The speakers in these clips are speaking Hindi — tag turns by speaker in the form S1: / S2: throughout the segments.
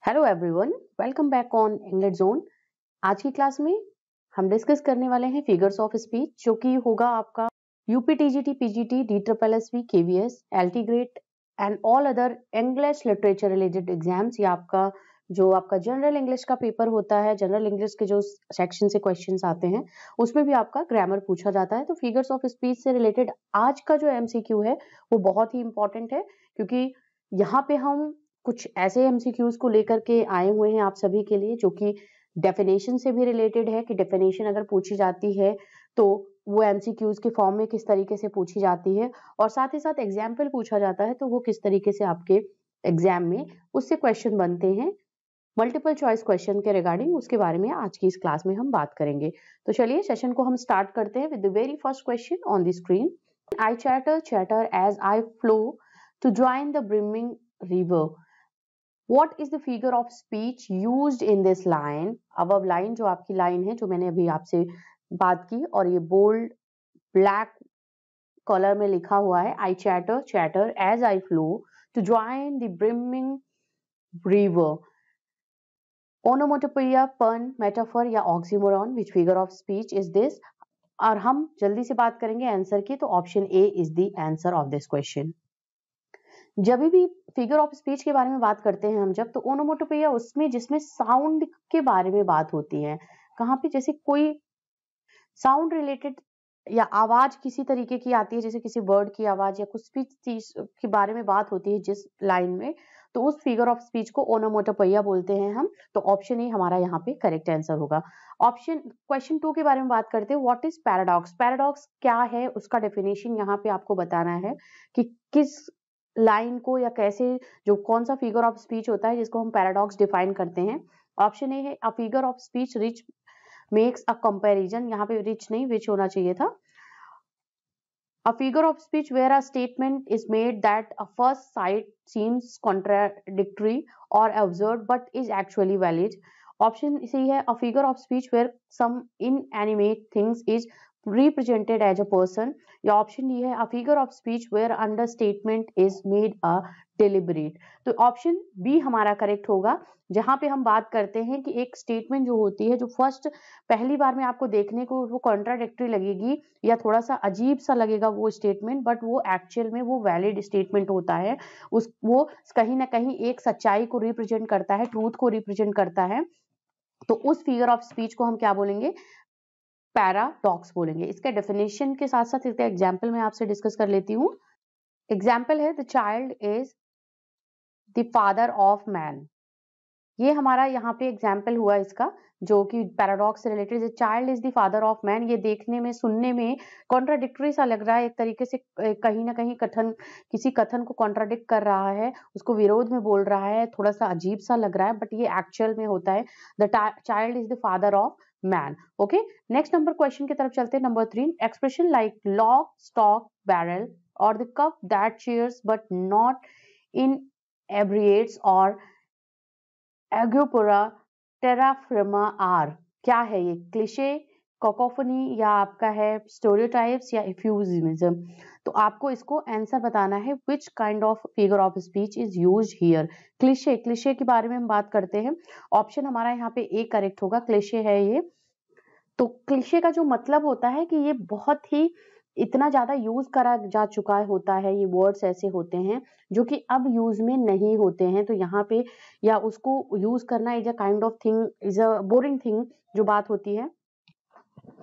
S1: Hello everyone, welcome back on English zone. आज की क्लास में हम डिस्कस करने वाले हैं फिगर्स ऑफ स्पीच, जो कि होगा आपका UP TGT, PGT, DSSB, KVS, LT grade and all other English literature related exams. या आपका जनरल इंग्लिश का पेपर होता है, जनरल इंग्लिश के जो सेक्शन से क्वेश्चंस आते हैं उसमें भी आपका ग्रामर पूछा जाता है। तो फिगर्स ऑफ स्पीच से रिलेटेड आज का जो MCQ है वो बहुत ही इंपॉर्टेंट है, क्योंकि यहाँ पे हम कुछ ऐसे एमसीक्यूज को लेकर के आए हुए हैं आप सभी के लिए, जो कि डेफिनेशन से भी रिलेटेड है कि डेफिनेशन अगर पूछी जाती है तो वो एमसीक्यूज के फॉर्म में किस तरीके से पूछी जाती है, और साथ ही साथ एग्जाम्पल पूछा जाता है तो वो किस तरीके से आपके एग्जाम में उससे क्वेश्चन बनते हैं। मल्टीपल चॉइस क्वेश्चन के रिगार्डिंग उसके बारे में आज की इस क्लास में हम बात करेंगे। तो चलिए सेशन को हम स्टार्ट करते हैं with the very first question on the screen. I chatter as I flow to join the brimming river. What is the figure of speech used in this line? अब लाइन जो आपकी लाइन है, जो मैंने अभी आपसे बात की, और ये बोल्ड ब्लैक कलर में लिखा हुआ है, I chatter as I flew to join the brimming river. Onomatopoeia, pun, metaphor या oxymoron, which figure of speech is this? और हम जल्दी से बात करेंगे आंसर की, तो option A is the answer of this question. जब भी फिगर ऑफ स्पीच के बारे में बात करते हैं हम, जब तो ओनोमोटोपोइया उसमें जिसमें साउंड के बारे में बात होती है, कहाँ पे जैसे कोई साउंड रिलेटेड या आवाज किसी तरीके की आती है, जैसे किसी वर्ड की आवाज या कुछ भी चीज के बारे में बात होती है जिस लाइन में, तो उस फिगर ऑफ स्पीच को ओनोमोटोपोइया बोलते हैं हम। तो ऑप्शन ए हमारा यहाँ पे करेक्ट आंसर होगा। ऑप्शन क्वेश्चन 2 के बारे में बात करते हैं, व्हाट इज पैराडॉक्स। पैराडॉक्स क्या है, उसका डेफिनेशन यहाँ पे आपको बताना है कि किस लाइन को या कैसे, जो कौन सा फिगर ऑफ स्पीच होता है जिसको हम पैराडॉक्स डिफाइन करते हैं। ऑप्शन ए है अ figure of speech rich makes a comparison, यहाँ पे रिच नहीं विच होना चाहिए था। A figure of speech where a statement is made that at first sight seems contradictory or absurd but is actually valid. Option C है a figure of speech where some inanimate things is represented as a person, या ऑप्शन डी है a figure of speech where understatement is made a deliberate। तो ऑप्शन बी हमारा करेक्ट होगा, जहां पे हम बात करते हैं कि एक स्टेटमेंट जो होती है, जो फर्स्ट पहली बार में आपको देखने को वो कॉन्ट्राडिक्टरी लगेगी या थोड़ा सा अजीब सा लगेगा वो स्टेटमेंट, बट वो एक्चुअल में वो वैलिड स्टेटमेंट होता है। वो कहीं ना कहीं एक सच्चाई को रिप्रेजेंट करता है, ट्रूथ को रिप्रेजेंट करता है। तो उस फिगर ऑफ स्पीच को हम क्या बोलेंगे, पैराडॉक्स बोलेंगे। इसके डेफिनेशन के साथ साथ इसका एग्जाम्पल मैं आपसे डिस्कस कर लेती हूँ। एग्जाम्पल है the child is the father of man. ये हमारा यहाँ पे एग्जाम्पल हुआ इसका, जो कि पैराडॉक्स से related. Child is the father of man, ये देखने में सुनने में कॉन्ट्राडिक्टरी सा लग रहा है, एक तरीके से कहीं ना कहीं किसी कथन को कॉन्ट्राडिक्ट कर रहा है, उसको विरोध में बोल रहा है, थोड़ा सा अजीब सा लग रहा है, बट ये एक्चुअल में होता है the child is the father of man. Okay, next number question की तरफ चलते हैं। Number 3, expression like lock, stock, barrel और the cup that cheers but not inebriates और एग्योपुरा, टेरा फर्मा आर। क्या है ये, क्लिशे, कोकोफनी या आपका है स्टेरियोटाइप्स या इफ्यूजिज्म। तो आपको इसको आंसर बताना है, which kind of figure of speech is used here. Cliché के बारे में हम बात करते हैं, ऑप्शन हमारा यहाँ पे ए करेक्ट होगा, क्लिशे है ये। तो क्लिशे का जो मतलब होता है कि ये बहुत ही इतना ज्यादा यूज करा जा चुका होता है, ये वर्ड्स ऐसे होते हैं जो कि अब यूज में नहीं होते हैं। तो यहाँ पे या उसको यूज करना is a kind of thing, is a boring thing जो बात होती है।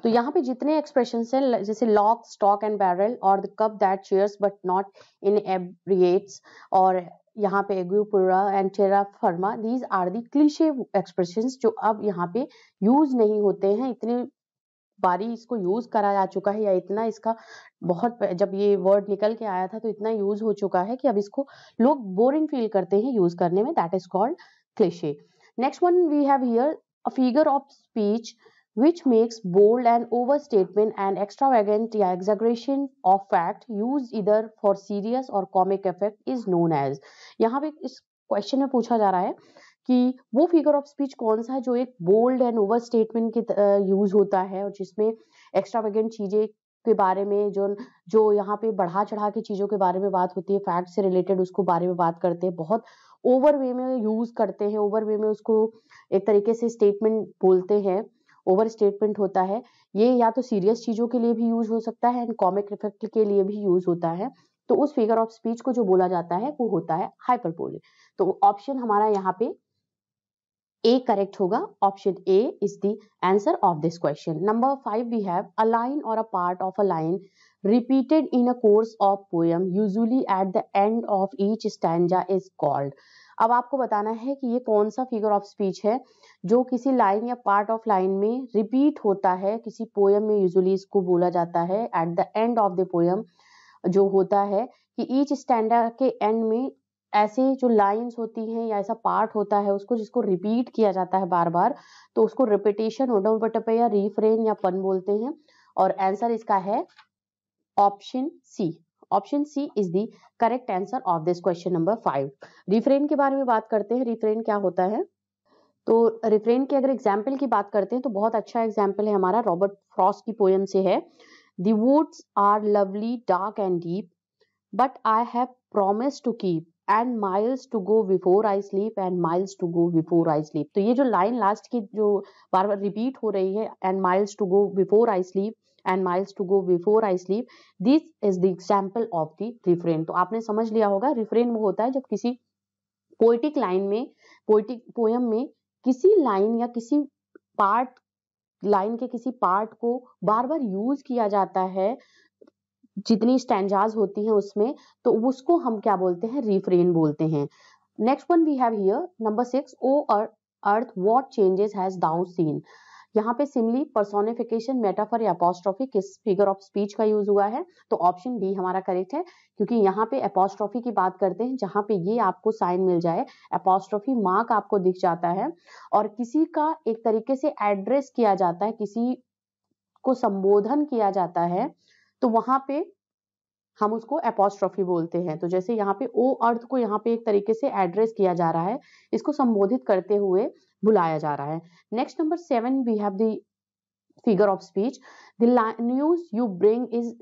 S1: तो यहाँ पे जितने एक्सप्रेशन है, जैसे लॉक, स्टॉक एंड बैरल और the cup that cheers but not inebriates, और यहाँ पे aqua pura and terra firma, these are the cliche expressions जो अब यहाँ पे यूज नहीं होते हैं। इतनी बारी इसको यूज करा जा चुका है, या इतना इसका बहुत, जब ये वर्ड निकल के आया था तो इतना यूज हो चुका है कि अब इसको लोग बोरिंग फील करते हैं यूज करने में। That is called cliche. Next one we have here a figure of speech which makes bold and overstatement and extravagant या exaggeration of fact used either for serious or comic effect is known as। यहाँ पे इस क्वेश्चन में पूछा जा रहा है कि वो फिगर ऑफ स्पीच कौन सा है जो एक बोल्ड एंड ओवर स्टेटमेंट की यूज होता है, और जिसमें एक्स्ट्रावेगेंट चीजें के बारे में, जो यहाँ पे बढ़ा चढ़ा के चीजों के बारे में बात होती है, फैक्ट से रिलेटेड उसको बारे में बात करते हैं, बहुत ओवर वे में यूज करते हैं, ओवर वे में उसको एक तरीके से स्टेटमेंट बोलते हैं, ओवर स्टेटमेंट होता है। ये या तो सीरियस चीजों के लिए भी यूज हो सकता है एंड कॉमिक इफेक्ट के लिए भी यूज होता है। तो उस फिगर ऑफ स्पीच को जो बोला जाता है वो होता है हाइपरबोले। तो ऑप्शन हमारा यहाँ पे A correct होगा, option A is the answer of this question. Number 5 we have a line or a part of a line repeated in a course of poem usually at the end of each stanza is called. अब आपको बताना है कि ये कौन सा फिगर ऑफ स्पीच है जो किसी लाइन या पार्ट ऑफ लाइन में रिपीट होता है किसी पोयम में। यूजुअली इसको बोला जाता है at the end of the poem, जो होता है कि ईच स्टैंडा के एंड में ऐसे जो लाइंस होती हैं या ऐसा पार्ट होता है उसको जिसको रिपीट किया जाता है बार बार, तो उसको रिपीटेशन ओनोमेटोपोइया या रिफ्रेन या पन बोलते हैं। और आंसर इसका है option C. Option C is the correct answer of this question number 5। Refrain के बारे में बात करते हैं। रिफ्रेन क्या होता है? तो रिफ्रेन के अगर एग्जाम्पल की बात करते हैं तो बहुत अच्छा एग्जाम्पल है हमारा, रॉबर्ट फ्रॉस्ट की पोयम से है। The woods are lovely dark and deep but I have promised to keep and miles to go before I sleep and miles to go before I sleep. तो ये जो लाइन लास्ट की जो बार बार रिपीट हो रही है, and miles to go before I sleep and miles to go before I sleep, this is the example of the refrain. तो आपने समझ लिया होगा, रिफ्रेन वो होता है जब किसी पोएटिक लाइन में, पोएटिक पोयम में किसी लाइन या किसी पार्ट, लाइन के किसी पार्ट को बार बार यूज किया जाता है जितनी स्टैंजाज होती हैं उसमें, तो उसको हम क्या बोलते हैं? रिफ्रेन बोलते हैं। Next one we have here number 6, O earth what changes has thou seen. यहाँ पे सिमली, पर्सोनिफिकेशन, मेटाफर या अपोस्ट्रोफी किस फिगर ऑफ स्पीच का यूज हुआ है? तो ऑप्शन डी हमारा करेक्ट है, क्योंकि यहाँ पे अपोस्ट्रोफी की बात करते हैं जहाँ पे ये आपको साइन मिल जाए, अपोस्ट्रोफी मार्क आपको दिख जाता है और किसी का एक तरीके से एड्रेस किया जाता है, किसी को संबोधन किया जाता है, तो वहां पे हम उसको एपोस्ट्रोफी बोलते हैं। तो जैसे यहाँ पे ओ अर्थ को यहाँ पे एक तरीके से एड्रेस किया जा रहा है, इसको संबोधित करते हुए बुलाया जा रहा है। Next number 7 we have the figure of speech, the news you bring is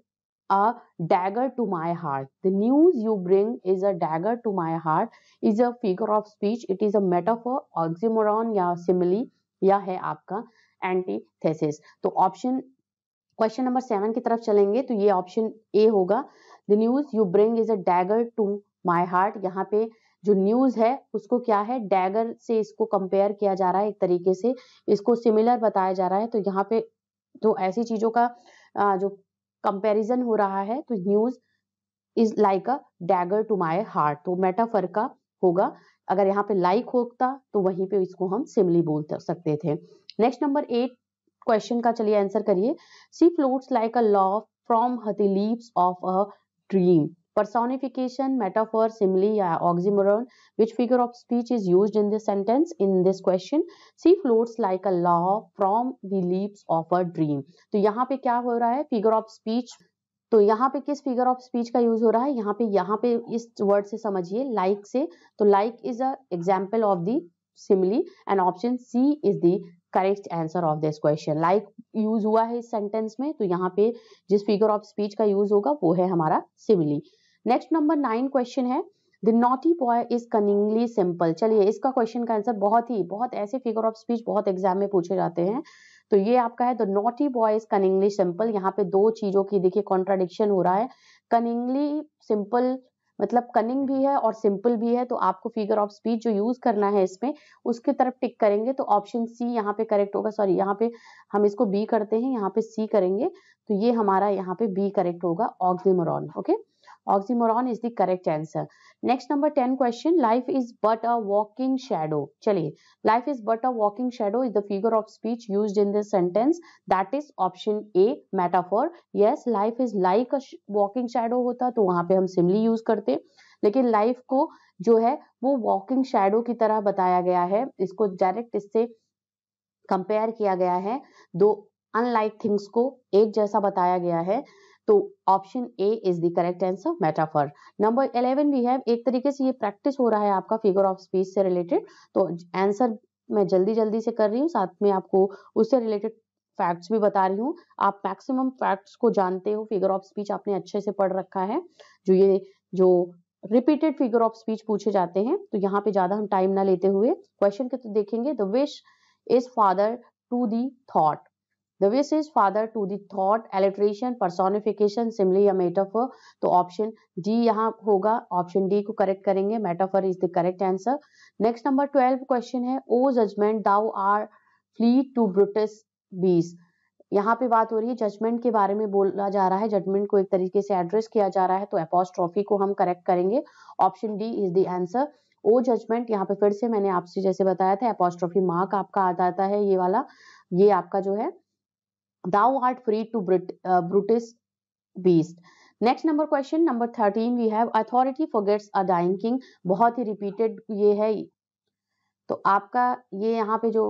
S1: a dagger to my heart. The news you bring is a dagger to my heart is a figure of speech. It is a metaphor, oxymoron या simile या है आपका antithesis। तो ऑप्शन क्वेश्चन नंबर 7 की तरफ चलेंगे तो ये ऑप्शन ए होगा। The news you bring is a dagger to my heart. यहाँ पे जो न्यूज है उसको क्या है? डैगर से इसको कंपेयर किया जा रहा है, एक तरीके से इसको सिमिलर बताया जा रहा है। तो यहाँ पे तो ऐसी चीजों का जो कंपैरिजन हो रहा है, तो news is like a dagger to my heart, तो मेटाफर का होगा। अगर यहाँ पे लाइक होता तो वहीं पे इसको हम सिमिली बोल सकते थे। नेक्स्ट नंबर 8 क्वेश्चन का चलिए आंसर करिए। She floats like a love from the leaves of a dream. Personification, metaphor, simile या oxymoron, which figure of speech is used in this sentence in this question? She floats like a law from the leaves of a dream। तो यहाँ पे क्या हो रहा है? Figure of speech. तो यहाँ पे किस फिगर ऑफ स्पीच का यूज हो रहा है? यहाँ पे इस वर्ड से समझिए, लाइक से। तो like is a example of the simile and option C is the correct answer of this question. Like use हुआ है इस सेंटेंस में, तो यहाँ पे जिस फिगर ऑफ स्पीच का यूज होगा वो है हमारा सिमिली। नेक्स्ट नंबर 9 क्वेश्चन है, the naughty boy is cunningly simple. चलिए इसका क्वेश्चन का आंसर बहुत ऐसे फिगर ऑफ स्पीच बहुत एग्जाम में पूछे जाते हैं। तो ये आपका है, the naughty boy is cunningly simple. यहाँ पे दो चीजों की देखिए कॉन्ट्राडिक्शन हो रहा है। कनिंगली सिंपल मतलब कनिंग भी है और सिंपल भी है, तो आपको फिगर ऑफ स्पीच जो यूज करना है इसमें उसकी तरफ टिक करेंगे। तो ऑप्शन सी यहाँ पे करेक्ट होगा। सॉरी, यहाँ पे हम इसको बी करते हैं, यहाँ पे सी करेंगे, तो ये हमारा यहाँ पे बी करेक्ट होगा, oxymoron. Okay, oxymoron is the correct answer. Next number 10 question, life is but a walking shadow. चलिए, life is but a walking shadow is the figure of speech used in this sentence, that is option A metaphor. Yes, life is like a walking shadow होता तो वहां पे हम सिमिली यूज करते, लेकिन लाइफ को जो है वो वॉकिंग शैडो की तरह बताया गया है, इसको डायरेक्ट इससे कंपेयर किया गया है, दो अनलाइक थिंग्स को एक जैसा बताया गया है। तो option A is the correct answer, metaphor. Number 11 भी है, एक तरीके से ये प्रैक्टिस हो रहा है आपका फिगर ऑफ स्पीच से रिलेटेड, तो आंसर मैं जल्दी से कर रही हूँ, साथ में आपको उससे रिलेटेड फैक्ट्स भी बता रही हूँ। आप मैक्सिमम फैक्ट्स को जानते हो, फिगर ऑफ स्पीच आपने अच्छे से पढ़ रखा है। जो रिपीटेड फिगर ऑफ स्पीच पूछे जाते हैं, तो यहाँ पे ज्यादा हम टाइम ना लेते हुए क्वेश्चन के तो देखेंगे। The wish is father to the thought, the wish is father to the thought, alliteration, personification, simile या मेटाफर। तो ऑप्शन डी यहाँ होगा, ऑप्शन डी को करेक्ट करेंगे, metaphor is the correct answer. Next number 12 question है, O judgement thou are flee to brutish beasts. यहाँ पे बात हो रही है जजमेंट के बारे में बोला जा रहा है, जजमेंट को एक तरीके से एड्रेस किया जा रहा है, तो एपोस्ट्रोफी को हम करेक्ट करेंगे, option D is the answer. O judgement, यहाँ पे फिर से मैंने आपसे जैसे बताया था एपोस्ट्रोफी मार्क आपका आ जाता है, ये वाला, ये आपका जो है thou art free to brutish beast. Next number question number 13 we have authority forgets a dying king, बहुत ही रिपीटेड ये है, तो आपका ये यहाँ पे जो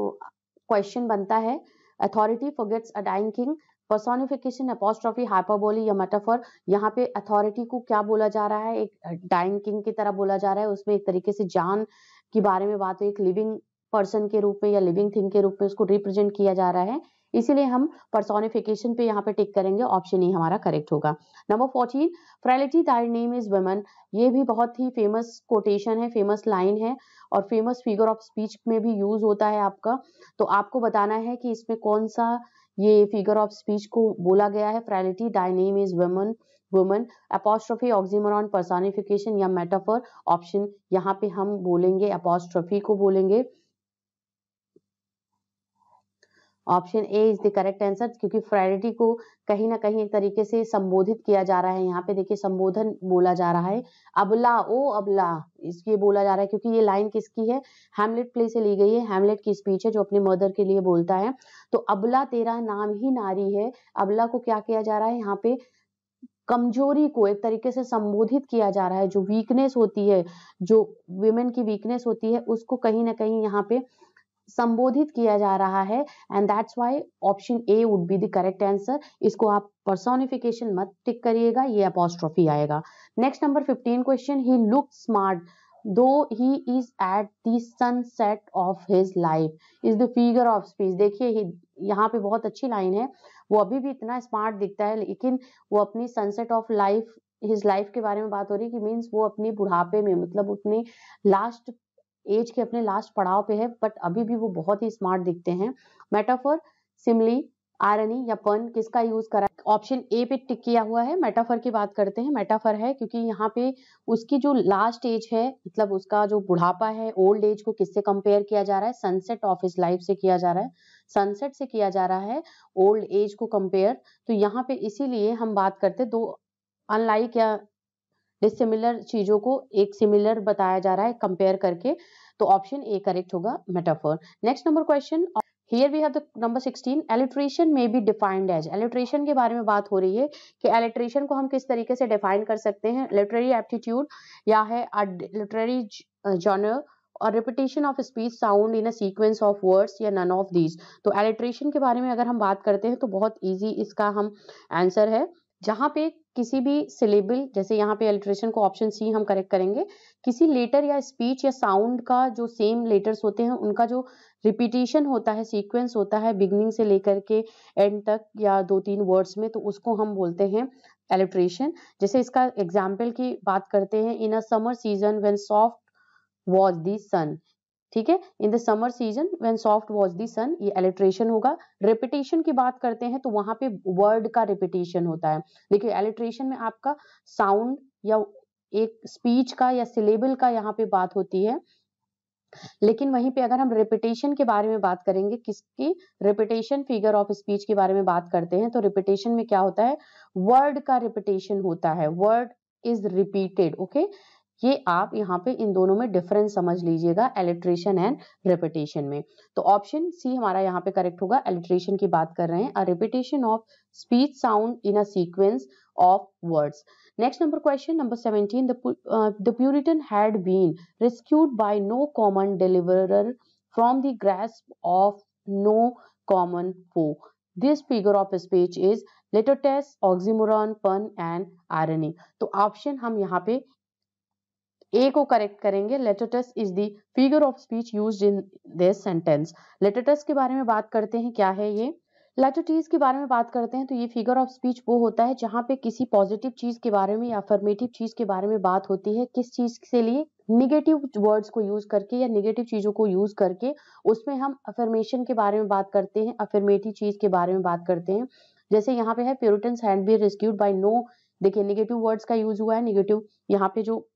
S1: क्वेश्चन बनता है, authority forgets a dying king, personification, apostrophe, hyperbole या मेटाफर। यहाँ पे अथॉरिटी को क्या बोला जा रहा है, एक डाइंग किंग की तरह बोला जा रहा है, उसमें एक तरीके से जान के बारे में बात है, एक लिविंग पर्सन के रूप में या लिविंग थिंग के रूप में उसको रिप्रेजेंट किया जा रहा है, इसीलिए हम पर्सोनिफिकेशन पे यहाँ पे टिक करेंगे, ऑप्शन ए हमारा करेक्ट होगा। नंबर 14 फ्रेलिटी दायर नेम इज वुमन, ये भी बहुत ही फेमस कोटेशन है, फेमस लाइन है और फेमस फिगर ऑफ स्पीच में भी यूज होता है आपका, तो आपको बताना है कि इसमें कौन सा ये फिगर ऑफ स्पीच को बोला गया है, फ्रेलिटी दायर name is woman, woman, apostrophe, oxymoron, personification या मेटाफर। ऑप्शन यहाँ पे हम बोलेंगे एपोस्ट्रोफी को बोलेंगे, option A is the correct answer, क्योंकि फ्रेलिटी को कहीं ना कहीं एक तरीके से संबोधित किया जा रहा है, यहाँ पे देखिए संबोधन बोला जा रहा है, अबला ओ अबला, इसलिए बोला जा रहा है क्योंकि ये लाइन किसकी है, हैमलेट प्ले से ली गई है, हैमलेट की स्पीच है जो अपनी मदर के लिए बोलता है, तो अबला तेरा नाम ही नारी है, अबला को क्या किया जा रहा है यहाँ पे, कमजोरी को एक तरीके से संबोधित किया जा रहा है, जो वीकनेस होती है, जो विमेन की वीकनेस होती है, उसको कहीं ना कहीं यहाँ पे संबोधित किया जा रहा है, and that's why option A would be the correct answer. इसको आप पर्सोनिफिकेशन मत टिक करिएगा, ये अपोस्ट्रोफी आएगा। नेक्स्ट नंबर 15 क्वेश्चन, ही लुक स्मार्ट दो he is at the sunset of his life is the figure of speech. देखिए यहाँ पे बहुत अच्छी लाइन है, वो अभी भी इतना स्मार्ट दिखता है, लेकिन वो अपनी sunset of life, his life के बारे में बात हो रही है कि मीन्स वो अपनी बुढ़ापे में, मतलब अपने लास्ट एज के अपने लास्ट पड़ाव पे है, बट अभी भी वो बहुत ही स्मार्ट दिखते हैं। मेटाफर, सिमिली, आयरनी या पन, किसका यूज करा, ऑप्शन ए पे टिक किया हुआ है, मेटाफर की बात करते हैं, मेटाफर है क्योंकि यहाँ पे उसकी जो लास्ट एज है, मतलब उसका जो बुढ़ापा है, ओल्ड एज को किससे कंपेयर किया जा रहा है, सनसेट ऑफ हिज लाइफ से किया जा रहा है, सनसेट से किया जा रहा है ओल्ड एज को कंपेयर, तो यहाँ पे इसीलिए हम बात करते दो अनलाइक या डिसिमिलर चीजों को एक सिमिलर बताया जा रहा है कंपेयर करके, तो ऑप्शन ए करेक्ट होगा, metaphor. Next number question, here we have the number 16, alliteration may be defined as, alliteration के बारे में बात हो रही है कि एलिट्रेशन को हम किस तरीके से डिफाइन कर सकते हैं, लिटरेरी एप्टीट्यूड या है लिटरेरी जॉनर और repetition of speech sound in a sequence of words या नन ऑफ दीज। तो एलिट्रेशन के बारे में अगर हम बात करते हैं तो बहुत इजी इसका हम आंसर है, जहां पे किसी भी सिलेबल, जैसे यहाँ पे एलिट्रेशन को ऑप्शन सी हम करेक्ट करेंगे, किसी लेटर या स्पीच या साउंड का जो सेम लेटर्स होते हैं उनका जो रिपीटेशन होता है, सीक्वेंस होता है बिगनिंग से लेकर के एंड तक या 2-3 वर्ड्स में, तो उसको हम बोलते हैं एलिट्रेशन। जैसे इसका एग्जाम्पल की बात करते हैं, in a summer season when soft was the sun, ठीक है, in the summer season when soft was the sun, ये एलिट्रेशन होगा। रिपीटेशन की बात करते हैं तो वहां पे वर्ड का रिपीटेशन होता है, लेकिन एलिट्रेशन में आपका साउंड या एक स्पीच का या सिलेबल का यहाँ पे बात होती है, लेकिन वहीं पे अगर हम रिपीटेशन के बारे में बात करेंगे, किसकी रिपीटेशन, फिगर ऑफ स्पीच के बारे में बात करते हैं, तो रिपीटेशन में क्या होता है, वर्ड का रिपीटेशन होता है, वर्ड इज रिपीटेड, ओके। ये आप यहाँ पे इन दोनों में डिफरेंस समझ लीजिएगा, एलिट्रेशन एंड रिपीटेशन में। तो ऑप्शन सी हमारा यहाँ पे करेक्ट होगा, एलिट्रेशन की बात कर रहे हैं, a repetition of speech sound in a sequence of words. Next number question, number 17. The Puritan had been rescued by no common deliverer from the grasp of no common foe. This figure of speech is litertus, oxymoron, pun and irony. तो ऑप्शन हम यहाँ पे ए को करेक्ट करेंगे, litotes is the figure of speech used in this sentence. Litotes के बारे में बात करते हैं, क्या है ये, लैटिट्यूड्स के बारे में बात करते हैं तो ये फिगर ऑफ स्पीच वो होता है जहाँ पे किसी पॉजिटिव चीज के बारे में या अफर्मेटिव चीज के बारे में बात होती है, किस चीज के लिए निगेटिव वर्ड्स को यूज करके या निगेटिव चीजों को यूज करके उसमें हम अफर्मेशन के बारे में बात करते हैं, अफर्मेटिव चीज के बारे में बात करते हैं। जैसे यहाँ पे है puritans had been rescued by no, देखिए निगेटिव वर्ड्स का यूज हुआ है, निगेटिव यहाँ पे जो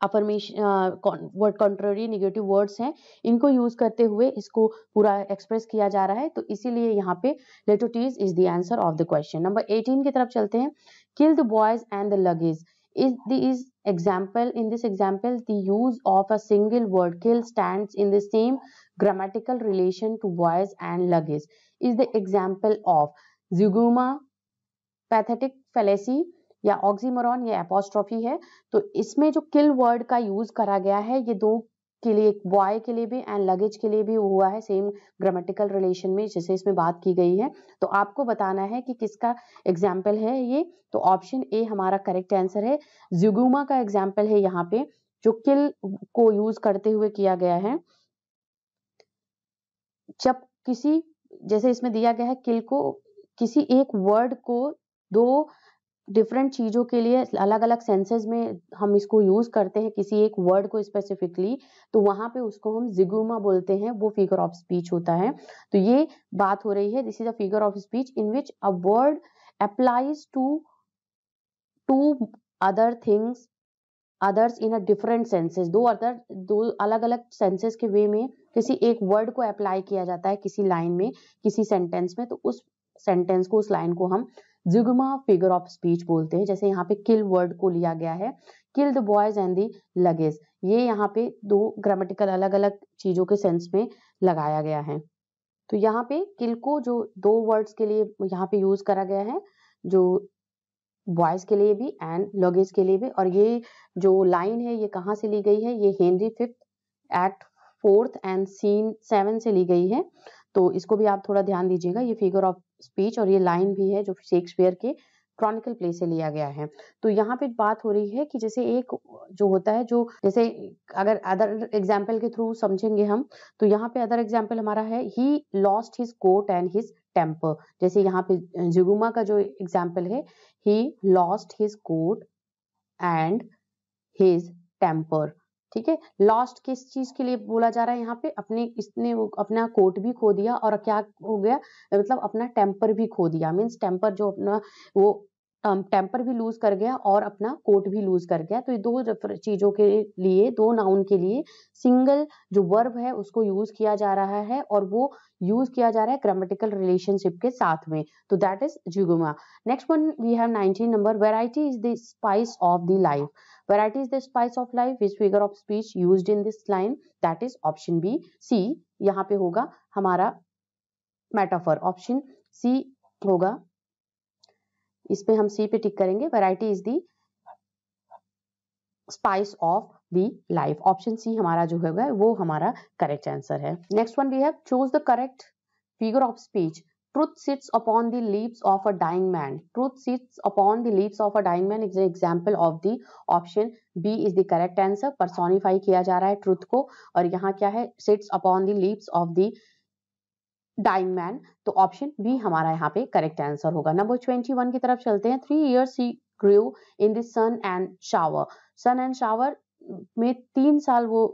S1: affirmation word contrary negative words हैं इनको यूज करते हुए इसको पूरा एक्सप्रेस किया जा रहा है, तो इसीलिए यहाँ पे litotes is the answer of the question. Number 18 की तरफ चलते हैं। Kill the boys and the luggage is example in this example the use of a single word kill stands in the same grammatical relation to boys and luggage is the example of zygoma, pathetic fallacy या ऑक्सीमोरॉन या एपोस्ट्रोफी है। तो इसमें जो किल वर्ड का यूज करा गया है ये दो के लिए, बॉय के लिए भी एंड लगेज के लिए भी हुआ है सेम ग्रामेटिकल रिलेशन में जैसे इसमें बात की गई है। तो आपको बताना है कि किसका एग्जाम्पल है ये, तो ऑप्शन ए हमारा करेक्ट आंसर है। ज़ुगुमा का एग्जाम्पल है यहाँ पे जो किल को यूज करते हुए किया गया है। जब किसी, जैसे इसमें दिया गया है किल को, किसी एक वर्ड को दो डिफरेंट चीजों के लिए अलग अलग सेंसेस में हम इसको यूज करते हैं, किसी एक वर्ड को स्पेसिफिकली, तो वहां पे उसको हम जिगुमा बोलते हैं, वो फिगर ऑफ स्पीच होता है। तो ये बात हो रही है, this is a figure of speech in which a word applies to other things others in a different senses, दो अलग अलग सेंसेस के वे में किसी एक वर्ड को अप्लाई किया जाता है किसी लाइन में, किसी सेंटेंस में, तो उस सेंटेंस को, उस लाइन को हम जिगमा फिगर ऑफ स्पीच बोलते हैं। जैसे यहाँ पे किल वर्ड को लिया गया है, किल the boys and the luggage, ये यहाँ पे दो ग्रामेटिकल अलग अलग चीजों के सेंस में लगाया गया है। तो यहाँ पे किल को जो दो वर्ड्स के लिए यहाँ पे यूज करा गया है, जो बॉयज के लिए भी एंड लगेज के लिए भी, और ये जो लाइन है ये कहाँ से ली गई है, ये Henry fifth act 4th and scene 7 से ली गई है। तो इसको भी आप थोड़ा ध्यान दीजिएगा, ये फिगर ऑफ स्पीच और ये लाइन भी है जो शेक्सपियर के क्रॉनिकल प्ले से लिया गया है। तो यहाँ पे बात हो रही है कि जैसे एक जो होता है, जो जैसे अगर अदर एग्जाम्पल के थ्रू समझेंगे हम, तो यहाँ पे अदर एग्जाम्पल हमारा है he lost his coat and his temper. जैसे यहाँ पे जिगुमा का जो एग्जाम्पल है, he lost his coat and his temper, ठीक है। लॉस्ट किस चीज के लिए बोला जा रहा है यहाँ पे, अपने इसने अपना कोट भी खो दिया और क्या हो गया, मतलब अपना टेम्पर भी खो दिया, मीन्स टेम्पर जो अपना वो टेम्पर भी लूज कर गया और अपना कोट भी लूज कर गया। तो ये दो चीजों के लिए, दो नाउन के लिए सिंगल जो वर्ब है उसको यूज किया जा रहा है और वो यूज किया जा रहा है ग्रामेटिकल रिलेशनशिप के साथ में, तो that is zeugma. Next one we have 19 number, variety is the spice of the life. Variety is the spice of life, which figure of speech used in this line, that is option B, C यहाँ पे होगा हमारा मेटाफर, ऑप्शन सी होगा, इस पे हम सी पे टिक करेंगे। Variety is the spice of the life, option C हमारा जो होगा वो हमारा करेक्ट आंसर है। Next one we have choose the correct figure of speech. Truth sits upon the lips of a dying man. Truth sits upon the lips of a dying man is an example of the option B is the correct answer. Personify किया जा रहा है truth को, और यहाँ क्या है, sits upon the lips of the dying man, तो ऑप्शन बी हमारा यहाँ पे करेक्ट आंसर होगा। नंबर 21 की तरफ चलते हैं। 3 years she grew in the sun and shower. sun and shower में 3 साल वो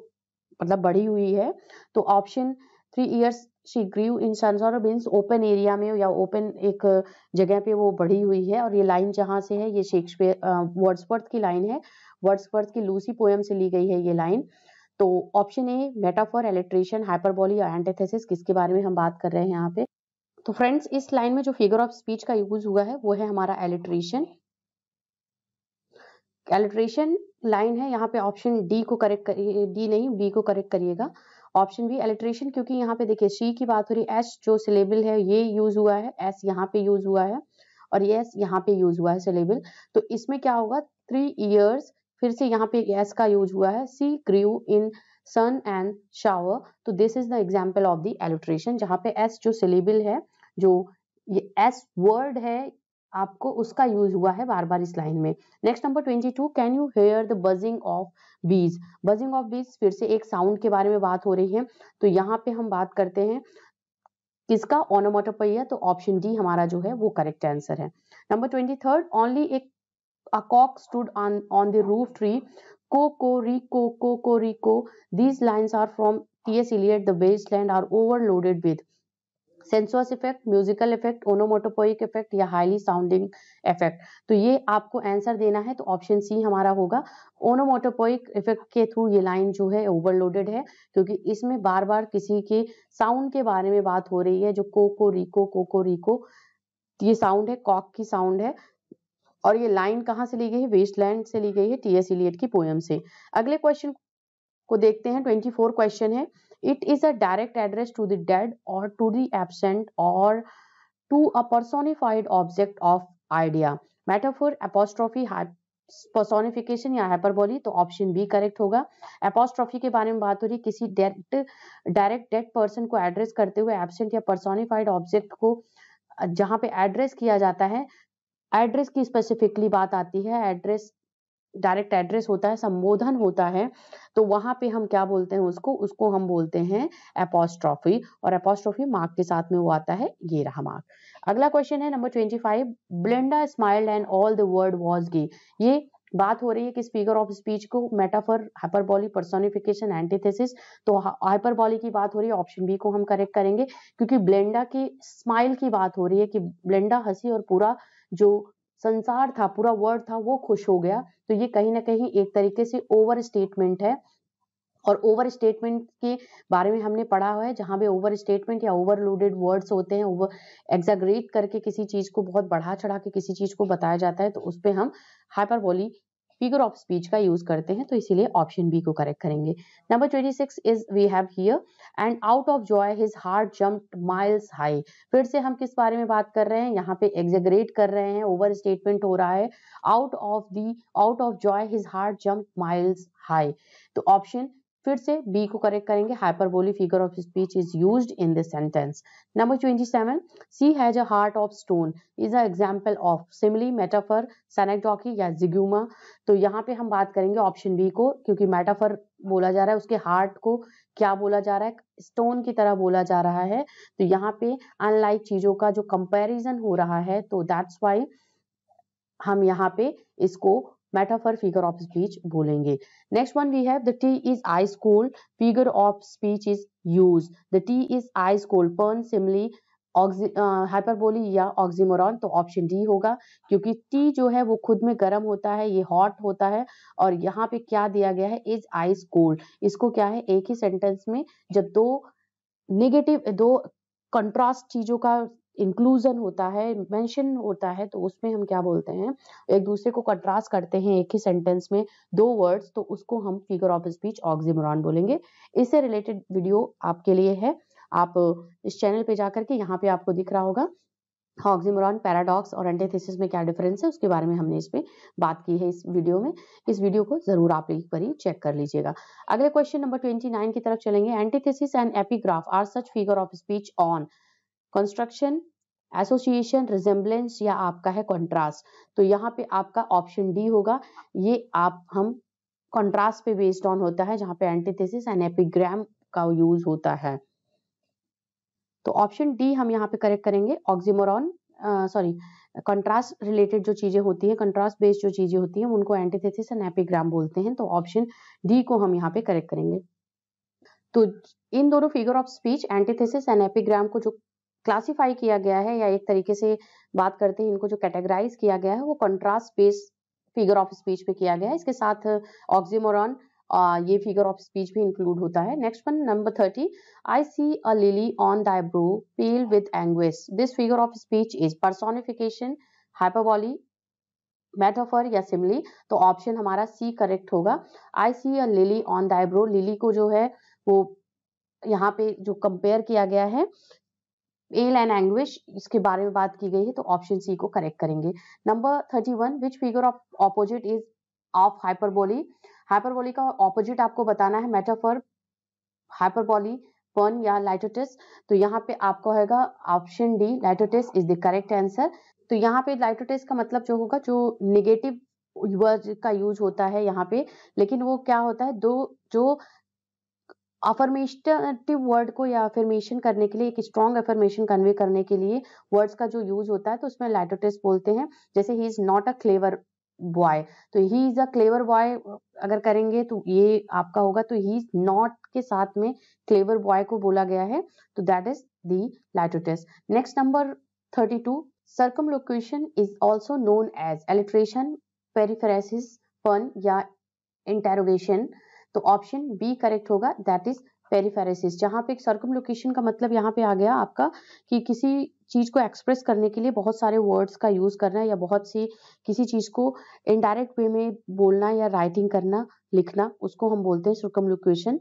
S1: मतलब बढ़ी हुई है, तो option 3 years she grew in sunshine means open area में या ओपन एक जगह पे वो बढ़ी हुई है, और ये लाइन जहां से है ये शेक्सपियर वर्ड्सवर्थ की लाइन है, वर्ड्सवर्थ की लूसी पोएम से ली गई है ये लाइन। तो option A metaphor, alliteration, hyperbole या एंटीथेसिस, किसके बारे में हम बात कर रहे हैं यहाँ पे। तो फ्रेंड्स इस लाइन में जो फिगर ऑफ स्पीच का यूज हुआ है वो है हमारा एलिट्रेशन। एलिट्रेशन लाइन है यहाँ पे, ऑप्शन डी को करेक्ट करिए, डी नहीं बी को करेक्ट करिएगा, ऑप्शन बी एलिट्रेशन, क्योंकि यहाँ पे देखिए शी की बात हो रही है, एस जो सिलेबल है ये यूज हुआ है, एस यहाँ पे यूज हुआ है और ये एस यहाँ पे यूज हुआ है सिलेबल, तो इसमें क्या होगा 3 years, फिर से यहाँ पे एस का यूज हुआ है, she grieve in sun and shower, तो this is the example of the alliteration, जहाँ पे एस जो सिलेबल है, जो ये एस वर्ड है आपको उसका यूज हुआ है बार बार इस लाइन में। Next number 22, can you hear the buzzing of bees. Buzzing of bees फिर से एक साउंड के बारे में बात हो रही है, तो यहाँ पे हम बात करते हैं किसका? ओनोमेटोपोइया। तो ऑप्शन डी हमारा जो है वो करेक्ट आंसर है। Number 23, only a cock stood on the roof tree. Cocorico, cocorico. These lines are from T.S. Eliot. The wasteland are overloaded with sensuous effect, musical effect, onomatopoeic effect या हाईली साउंडिंग इफेक्ट। तो ये आपको आंसर देना है, तो ऑप्शन सी हमारा होगा। ओनोमोटोपोइक इफेक्ट के थ्रू ये लाइन जो है ओवरलोडेड है, क्योंकि इसमें बार बार किसी के साउंड के बारे में बात हो रही है। जो कोको रिको ये साउंड है, कॉक की साउंड है, और ये लाइन कहाँ से ली गई है? वेस्टलैंड से ली गई है, टीएस इलियट की पोएम से। अगले क्वेश्चन को देखते हैं। 24 क्वेश्चन है। It is a direct address to the dead और टू द एब्सेंट और to a personified object of idea. Metaphor, apostrophe, personification या हाइपरबोली। तो ऑप्शन बी करेक्ट होगा। एपोस्ट्रोफी के बारे में बात हो रही है, किसी डायरेक्ट डेड पर्सन को एड्रेस करते हुए एब्सेंट या पर्सोनिफाइड ऑब्जेक्ट को जहां पे एड्रेस किया जाता है, एड्रेस की स्पेसिफिकली बात आती है। एड्रेस डायरेक्ट एड्रेस होता है, संबोधन होता है, तो वहां पे हम क्या बोलते हैं? उसको हम बोलते हैं एपोस्ट्रोफी, और एपोस्ट्रोफी मार्क के साथ में वो आता है, ये रहा मार्क। अगला क्वेश्चन है number 25। Blenda smiled and all the world was gay. ये बात हो रही है किस फिगर ऑफ स्पीच को? Metaphor, hyperbole, personification, antithesis. तो हाइपरबोली की बात हो रही है, ऑप्शन बी को हम करेक्ट करेंगे, क्योंकि ब्लेंडा की स्माइल की बात हो रही है कि ब्लेंडा हंसी और पूरा जो संसार था, पूरा वर्ल्ड था, वो खुश हो गया। तो ये कहीं ना कहीं एक तरीके से ओवर स्टेटमेंट है, और ओवर स्टेटमेंट के बारे में हमने पढ़ा हुआ है। जहां पे ओवर स्टेटमेंट या ओवरलोडेड वर्ड्स होते हैं, ओवर एग्जैगरेट करके किसी चीज को बहुत बढ़ा चढ़ा के किसी चीज को बताया जाता है, तो उस पे हम हाइपरबोली फिगर ऑफ स्पीच का यूज करते हैं। तो इसीलिए ऑप्शन बी को करेक्ट करेंगे। Number 26 is we have here and out of joy his heart jumped miles high. फिर से हम किस बारे में बात कर रहे हैं? यहाँ पे एग्जैगरेट कर रहे हैं, ओवर स्टेटमेंट हो रहा है। Out of joy his heart jumped miles high. तो ऑप्शन फिर से बी को करेक्ट करेंगे। Hyperbole figure of speech is used in this sentence. Number 27, she has a heart of stone is a example of simile, metaphor, synecdoche या जिग्यूमा। तो यहाँ पे हम बात करेंगे ऑप्शन बी को, क्योंकि मेटाफर बोला जा रहा है, उसके हार्ट को क्या बोला जा रहा है? स्टोन की तरह बोला जा रहा है। तो यहाँ पे अनलाइक चीजों का जो कंपैरिजन हो रहा है, तो दैट्स वाई हम यहाँ पे इसको मेटाफर फिगर ऑफ स्पीच बोलेंगे। Next one we have the tea is ice cold, figure of speech is use. The tea is ice cold, pun, simile, hyperbole या ऑक्सीमोरॉन। तो ऑप्शन डी होगा, क्योंकि टी जो है वो खुद में गर्म होता है, ये हॉट होता है, और यहाँ पे क्या दिया गया है? Is ice cold. इसको क्या है? एक ही सेंटेंस में जब दो कंट्रास्ट चीजों का इंक्लूजन होता है, मेंशन होता है, तो उसमें हम क्या बोलते हैं? एक दूसरे को कंट्रास्ट करते हैं एक ही सेंटेंस में दो वर्ड्स, तो उसको हम फिगर ऑफ स्पीच ऑक्सीमोरॉन बोलेंगे। इससे रिलेटेड वीडियो आपके लिए है, आप इस चैनल पे जाकर के यहाँ पे आपको दिख रहा होगा ऑक्सीमोरॉन, पैराडॉक्स और एंटीथेसिस में क्या डिफरेंस है, उसके बारे में हमने इस पे बात की है इस वीडियो में। इस वीडियो को जरूर आप एक बार चेक कर लीजिएगा। अगले क्वेश्चन नंबर 29 की तरफ चलेंगे। Antithesis and epigraph are such figure of speech on construction, association, resemblance या आपका है कॉन्ट्रास्ट। तो यहाँ पे आपका ऑप्शन डी होगा। ये हम कॉन्ट्रास्ट पे बेस्ड ऑन होता है, जहाँ पे एंटीथेसिस एंड एपिग्राम का यूज होता है। तो ऑप्शन डी हम यहाँ पे करेक्ट करेंगे। ऑक्सीमोरॉन कंट्रास्ट रिलेटेड जो चीजें होती हैं, कंट्रास्ट बेस्ड जो चीजें होती हैं, उनको एंटीथेसिस एंड एपिग्राम बोलते हैं। तो ऑप्शन डी को हम यहाँ पे करेक्ट करेंगे। तो इन दोनों figure of speech antithesis and epigram को जो क्लासिफाई किया गया है, या एक तरीके से बात करते हैं इनको जो कैटेगराइज किया गया है, वो contrast based figure of speech पे किया गया है। इसके साथ ऑक्सीमोरॉन ये फिगर ऑफ स्पीच भी इंक्लूड होता है। Next one number 30, I see a lily on thy brow pale with anguish. This figure of speech is personification, hyperbole, metaphor या सिमिली। तो ऑप्शन हमारा सी करेक्ट होगा। I see a lily on thy brow, lily को जो है वो यहाँ पे जो कंपेयर किया गया है पेल एंड एंग्विश, इसके बारे में बात की गई है, तो ऑप्शन सी को करेक्ट करेंगे। Number 31, which figure of opposite is of hyperbole. Hyperbole का ऑपोजिट आपको बताना है, मेटाफर, हाइपरबोली, पर्न या लाइटोटिस। तो यहाँ पे आपको होगा option D, litotes is the correct answer. तो यहाँ पे लाइटोटिस का मतलब जो होगा, जो निगेटिव वर्ड का यूज होता है यहाँ पे, लेकिन वो क्या होता है, दो जो अफर्मेटिव वर्ड को या अफर्मेशन करने के लिए, एक स्ट्रॉन्ग अफर्मेशन कन्वे करने के लिए वर्ड्स का जो यूज होता है तो उसमें लेटर टेस्ट बोलते हैं। जैसे he is not a clever boy, तो he is a clever boy अगर करेंगे तो ये आपका होगा, तो ही इज नॉट के साथ में क्लेवर बॉय को बोला गया है, तो that is the litotes. Next number 32, circumlocution is also known as alliteration, periphrasis, pun या इंटेरोगेशन। तो ऑप्शन बी करेक्ट होगा, दैट इज पेरिफेरेसिस। जहां पे सर्कमलोकेशन का मतलब यहाँ पे आ गया आपका कि किसी चीज को एक्सप्रेस करने के लिए बहुत सारे वर्ड्स का यूज करना या बहुत सी किसी चीज को इनडायरेक्ट वे में बोलना या राइटिंग करना, लिखना, उसको हम बोलते हैं सर्कमलोकेशन।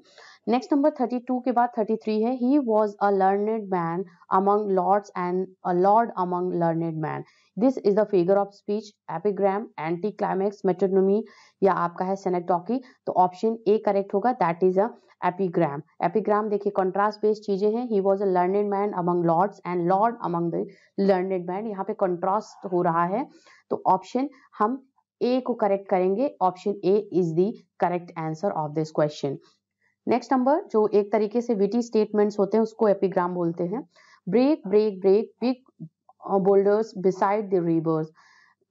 S1: नेक्स्ट नंबर 32 के बाद 33 है, he was a learned man among lords and a lord among learned man. This is the figure of speech, epigram, anti climax, metonymy या आपका है सेनेटॉकी। तो ऑप्शन ए करेक्ट होगा, that is a epigram. Epigram देखिए कॉन्ट्रास्ट बेस्ड चीजें हैं, he was a learned man among lords and lord among the learned man, यहाँ पे कॉन्ट्रास्ट हो रहा है, तो ऑप्शन हम ए को करेक्ट करेंगे, option A is the correct answer of this question. Next number, जो एक तरीके से विटी स्टेटमेंट्स होते हैं उसको एपिग्राम बोलते हैं। Break break break big boulders beside the rivers.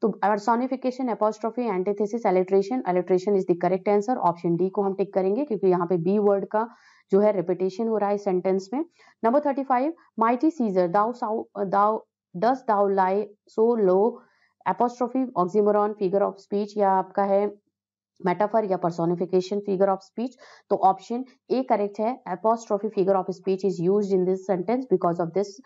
S1: तो personification, apostrophe, antithesis, alliteration. Alliteration is the correct answer, option D को हम टिक करेंगे क्योंकि यहाँ पे बी वर्ड का जो है रिपीटेशन हो रहा है सेंटेंस में। Number 35, mighty Caesar thou dost thou lie so low, apostrophe, oxymoron, figure of speech या आपका है मेटाफर या पर्सोनिफिकेशन, फिगर ऑफ स्पीच। तो ऑप्शन ए करेक्ट है, apostrophe figure of speech is used in this sentence because of this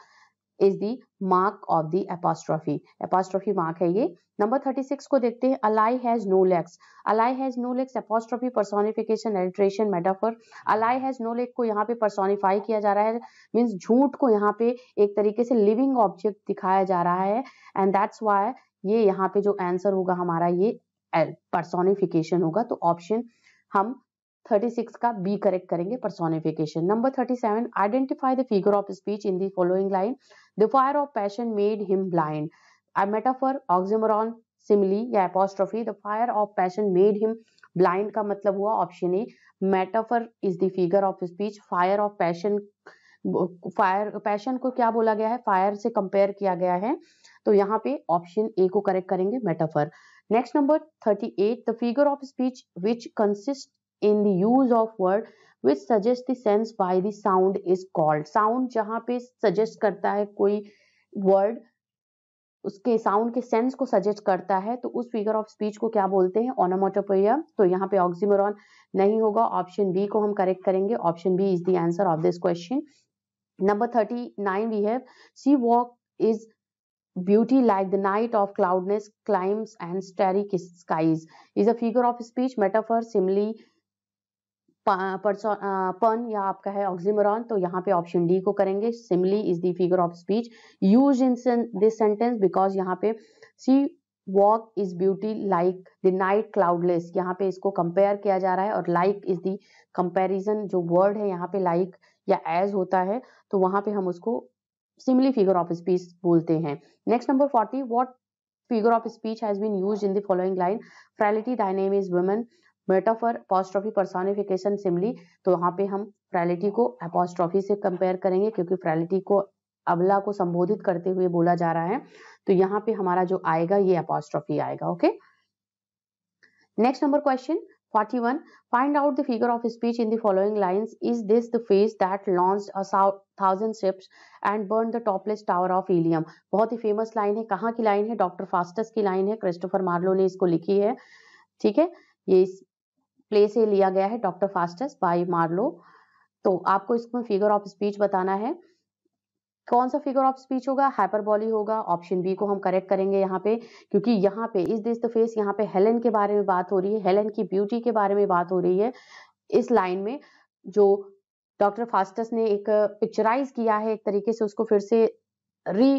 S1: is the mark of the apostrophe, apostrophe mark है ये। नंबर 36 को देखते हैं, a lie has no legs, a lie has no legs, apostrophe, personification, alliteration, metaphor। a lie has no leg को यहाँ पे personify किया जा रहा है, मीन्स झूठ को यहाँ पे एक तरीके से लिविंग ऑब्जेक्ट दिखाया जा रहा है, एंड दैट्स वाई ये यहाँ पे जो आंसर होगा हमारा ये पर्सोनिफिकेशन होगा, तो ऑप्शन हम 36 का बी करेक्ट करेंगे, personification. Number 37, identify the figure of speech in the following line, the fire of passion made him blind. A metaphor, oxymoron, simile या apostrophe. The fire of passion made him blind का मतलब हुआ option A, metaphor is the figure of speech. Fire of passion, fire passion को क्या बोला गया है, फायर से कंपेयर किया गया है, तो यहाँ पे ऑप्शन ए को करेक्ट करेंगे, metaphor. Next number 38, the figure of speech which consist in the use of word which suggest the sense by the sound is called। sound जहां पे suggest करता है कोई word, उसके साउंड के सेंस को सजेस्ट करता है, तो उस फिगर ऑफ स्पीच को क्या बोलते हैं, ओनोमेटोपोइया। तो यहाँ पे ऑक्सीमोरॉन नहीं होगा, ऑप्शन बी को हम करेक्ट करेंगे, option B is the answer of this question. Number 39 we have, she walk is beauty like the night of cloudless climes and starry skies is a figure of speech, metaphor, simile, पन या आपका है ऑक्सीमोरॉन। तो यहाँ पे ऑप्शन डी को करेंगे, simile is the figure of speech used in this sentence because यहाँ पे she walk is beauty like the night cloudless, यहाँ पे इसको कंपेयर किया जा रहा है, और लाइक इज द कंपेरिजन, जो वर्ड है यहाँ पे लाइक या एज होता है, तो वहां पे हम उसको सिमिली फिगर ऑफ स्पीच बोलते हैं। Next number 40, what figure of speech has been used in the following line, frailty, thy name is women, metaphor, apostrophe, personification, simile। तो यहाँ पे हम फ्रैलिटी को apostrophe से कंपेयर करेंगे क्योंकि फ्रैलिटी को अबला को संबोधित करते हुए बोला जा रहा है, तो यहाँ पे हमारा जो आएगा ये apostrophe आएगा। Okay, next number question 41, find out the figure of speech in the following lines, is this the face that launched 1,000 ships and burned the topmost tower of Ilium। बहुत ही फेमस लाइन है, कहाँ की लाइन है, डॉक्टर फास्टस की लाइन है, क्रिस्टोफर मार्लो ने इसको लिखी है, ठीक है, ये इस प्ले से लिया गया है, डॉक्टर फास्टस बाय मार्लो। तो आपको इसमें फिगर ऑफ स्पीच बताना है, कौन सा फिगर ऑफ स्पीच होगा, हाइपरबोली होगा, ऑप्शन बी को हम करेक्ट करेंगे यहाँ पे, क्योंकि यहाँ पे इज दिस द फेस, यहाँ पे हेलेन के बारे में बात हो रही है, हेलेन की ब्यूटी के बारे में बात हो रही है इस लाइन में, जो डॉक्टर फास्टस ने एक पिक्चराइज किया है, एक तरीके से उसको फिर से री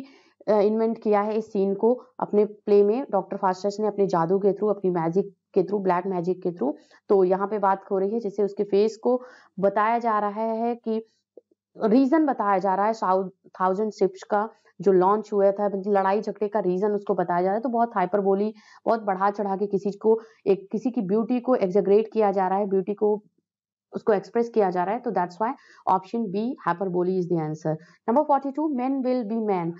S1: इन्वेंट किया है इस सीन को अपने प्ले में, डॉक्टर फास्टस ने अपने जादू के थ्रू, अपनी मैजिक के थ्रू, ब्लैक मैजिक के थ्रू। तो यहाँ पे बात हो रही है जिससे उसके फेस को बताया जा रहा है कि रीजन बताया जा रहा है 1,000 शिप्स का जो लॉन्च हुआ था, लड़ाई झगड़े का रीजन उसको बताया जा रहा है, तो बहुत हाइपरबोली, बहुत बढ़ा चढ़ा के किसी को, एक किसी की ब्यूटी को एग्जेग्रेट किया जा रहा है, ब्यूटी को उसको एक्सप्रेस किया जा रहा है, तो that's why option B hyperbole is the answer. Number 42 men will be man,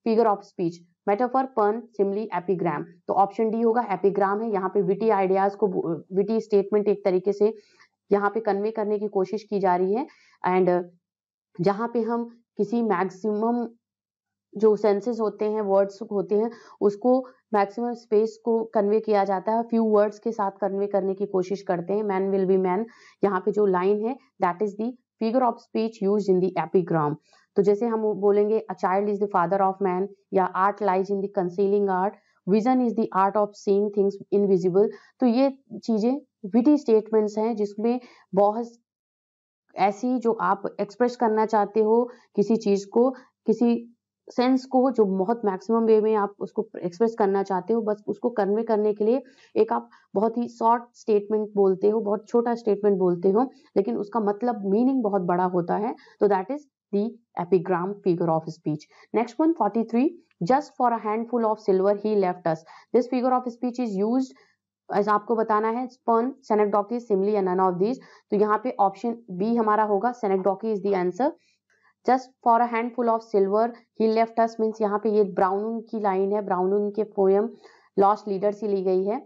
S1: figure of speech, metaphor, pun, simile, epigram. तो ऑप्शन डी होगा, एपिग्राम है। यहाँ पे विटी आइडियाज को, विटी स्टेटमेंट एक तरीके से यहाँ पे कन्वे करने की कोशिश की जा रही है। एंड जहाँ पे हम किसी मैक्सिमम जो सेंसेस होते हैं, वर्ड्स होते हैं, उसको मैक्सिमम स्पेस को कन्वे किया जाता है, फ्यू वर्ड्स के साथ कन्वे करने की कोशिश करते हैं। मैन विल बी मैन, यहाँ पे जो लाइन है that is the figure of speech used in the epigram. तो जैसे हम बोलेंगे a child is the father of man, या art lies in the concealing art, vision is the art of seeing things invisible. तो ये चीजें विटी स्टेटमेंट्स हैं जिसमें बहुत ऐसी जो आप एक्सप्रेस करना चाहते हो किसी चीज को, किसी सेंस को जो बहुत मैक्सिमम वे में आप उसको एक्सप्रेस करना चाहते हो, बस उसको कन्वे करने के लिए एक आप बहुत ही शॉर्ट स्टेटमेंट बोलते हो, बहुत छोटा स्टेटमेंट बोलते हो, लेकिन उसका मतलब मीनिंग बहुत बड़ा होता है। तो that is the epigram figure of speech. Next one 43 just for a handful of silver he left us. This figure of speech is used, ऐसा आपको बताना है, स्पर्न, सेनेक्डोकी, सिमली या नन ऑफ दीज। तो यहाँ पे ऑप्शन बी हमारा होगा, synecdoche is the answer. Just for a handful of silver he left us means यहाँ पे ये ब्राउनिंग की लाइन है, ब्राउनिंग के पोयम लॉस्ट लीडर से ली गई है।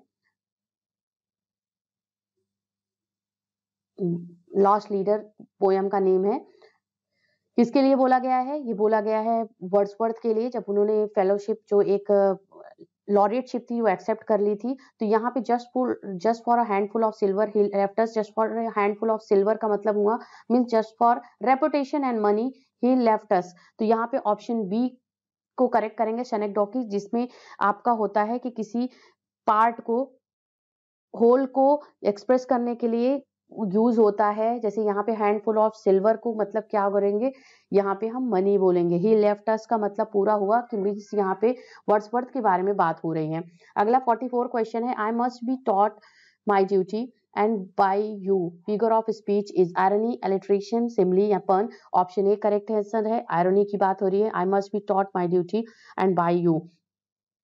S1: लॉस्ट लीडर पोयम का नेम है। किसके लिए बोला गया है? ये बोला गया है वर्ड्सवर्थ के लिए, जब उन्होंने फेलोशिप जो एक लॉरियटशिप थी वो एक्सेप्ट कर ली थी। तो यहाँ पे just for a handful of silver he left us, just for handful of silver का मतलब हुआ means just for reputation and money he left अस। तो यहाँ पे ऑप्शन बी को करेक्ट करेंगे, सेनेक्डोकी, जिसमें आपका होता है कि किसी पार्ट को, होल को एक्सप्रेस करने के लिए यूज होता है। जैसे यहाँ पे हैंडफुल ऑफ सिल्वर को मतलब क्या करेंगे, यहाँ पे हम मनी बोलेंगे। ही लेफ्ट अस का मतलब पूरा हुआ कि मीन्स यहाँ पे वर्ड्सवर्थ के बारे में बात हो रही है। अगला 44 क्वेश्चन है, I must be taught my duty and by you, figure of speech is irony, alliteration, simile या pun. Option A correct answer है, आयरनी की बात हो रही है, I must be taught my duty and by you.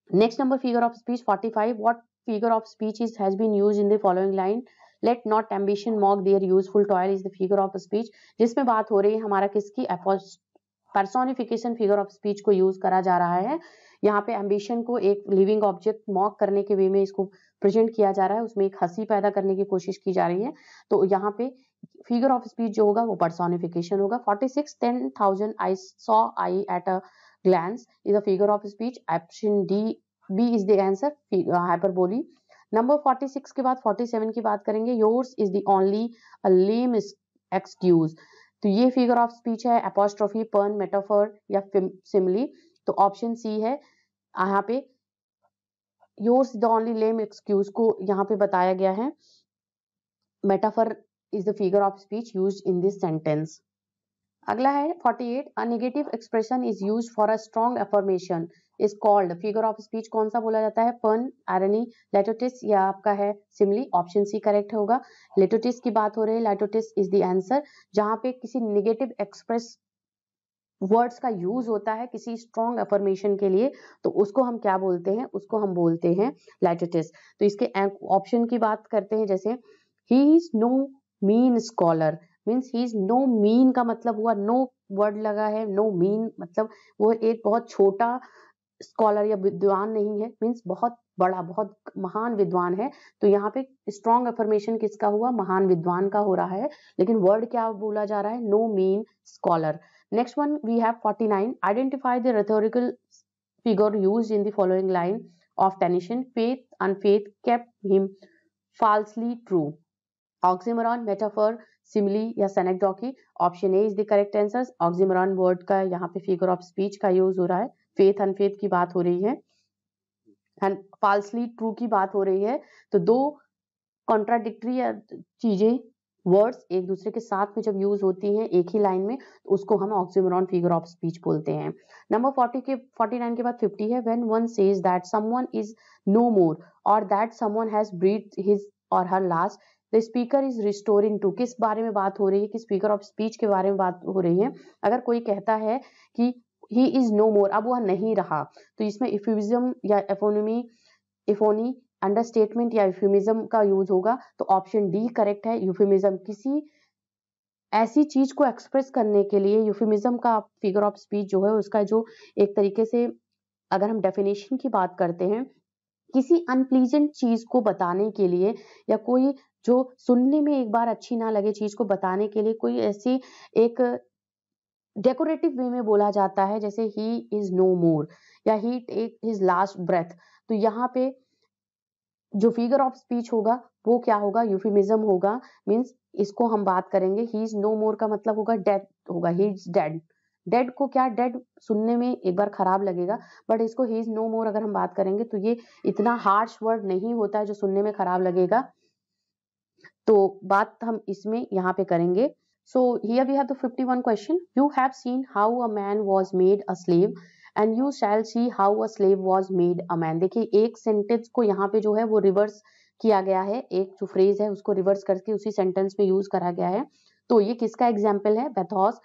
S1: Next number figure of speech 45. What figure of speech has been used in the following line? Let not ambition mock their useful toil is the figure of speech. जिसमें बात हो रही है हमारा किसकी, पर्सोनिफिकेशन फिगर ऑफ स्पीच को यूज करा जा रहा है। यहाँ पे एम्बिशन को एक लिविंग ऑब्जेक्ट मॉक करने के वे में इसको प्रेजेंट किया जा रहा है, उसमें एक हंसी पैदा करने की कोशिश की जा रही है। तो यहाँ पे फिगर ऑफ स्पीच जो होगा वो पर्सोनिफिकेशन होगा। 46 10,000 I saw I at a glance is a figure of speech. Option D B is the answer, hyperbole. Number 46 के बाद 47 की बात करेंगे, yours is the only a lame excuse. तो ये फिगर ऑफ स्पीच है, एपोस्ट्रोफी, पर्न, मेटाफर या सिमली। तो ऑप्शन सी है यहाँ पे, yours the only lame excuse को यहाँ पे बताया गया है। Metaphor is the figure of speech used in this sentence. अगला है 48, a negative expression is used for a strong affirmation is called, figure of speech कौन सा बोला जाता है, पन, आयरनी, लेटोटिस या आपका है सिमली। ऑप्शन सी करेक्ट होगा, लेटोटिस की बात हो रही है, लेटोटिस इज द आंसर। जहां पे किसी नेगेटिव एक्सप्रेस वर्ड्स का यूज होता है किसी स्ट्रॉन्ग अफर्मेशन के लिए, तो उसको हम क्या बोलते हैं, उसको हम बोलते हैं लेटोटिस। तो इसके ऑप्शन की बात करते हैं, जैसे he is no mean scholar means he is no mean का मतलब हुआ, नो वर्ड लगा है, नो मीन मतलब वो एक बहुत छोटा स्कॉलर या विद्वान नहीं है, मीन्स बहुत बड़ा, बहुत महान विद्वान है। तो यहाँ पे स्ट्रॉन्ग अफर्मेशन किसका हुआ, महान विद्वान का हो रहा है, लेकिन वर्ड क्या बोला जा रहा है, no mean scholar. Next one we have 49, identify the rhetorical figure used in the following line of tension, faith unfaith kept him falsely true. Oxymoron, metaphor, simile या synecdoche. Option A is the correct answer. Oxymoron word का यहाँ पे फिगर ऑफ स्पीच का यूज हो रहा है, फेथ अनफेथ की बात हो रही है, एंड फाल्सली ट्रू की बात हो रही है। तो दो कॉन्ट्राडिक्टरी चीजें, वर्ड्स एक दूसरे के साथ में जब यूज होती हैं एक ही लाइन में, तो उसको हम ऑक्सीमोरॉन फिगर ऑफ स्पीच बोलते हैं। नंबर 49 के बाद 50 है, when one says that someone is no more or that someone has breathed his or her last, the speaker is restoring to. किस बारे में बात हो रही है, किस फिगर ऑफ स्पीच के बारे में बात हो रही है? अगर कोई कहता है कि ही इज नो मोर, अब वह नहीं रहा, तो इसमें इफ्यूजम या इफोनी, अंडरस्टेटमेंट या यूफेमिज्म का यूज होगा। तो ऑप्शन डी करेक्ट है, यूफेमिज्म। किसी ऐसी चीज को एक्सप्रेस करने के लिए यूफेमिज्म का फिगर ऑफ स्पीच जो है उसका जो एक तरीके से अगर हम डेफिनेशन की बात करते हैं, किसी अनप्लीजेंट चीज को बताने के लिए या कोई जो सुनने में एक बार अच्छी ना लगे चीज को बताने के लिए कोई ऐसी एक डेकोरेटिव वे में बोला जाता है, जैसे ही इज नो मोर या ही टेक हिज लास्ट ब्रेथ। तो यहाँ पे जो फिगर ऑफ स्पीच होगा वो क्या होगा, यूफेमिज्म होगा। मींस इसको हम बात करेंगे ही इज नो मोर का मतलब होगा डेथ होगा, ही इज डेड। डेड को क्या, डेड सुनने में एक बार खराब लगेगा, बट इसको ही इज नो मोर अगर हम बात करेंगे तो ये इतना हार्श वर्ड नहीं होता है जो सुनने में खराब लगेगा। तो बात हम इसमें यहाँ पे करेंगे। So here we have the 51 question. You have seen how a man was made a slave and you shall see how a slave was made a man. देखिए एक सेंटेंस को यहाँ पे जो है वो रिवर्स किया गया है, एक जो फ्रेज है उसको रिवर्स करके उसी सेंटेंस में यूज करा गया है। तो ये किसका एग्जाम्पल है, बेथोस,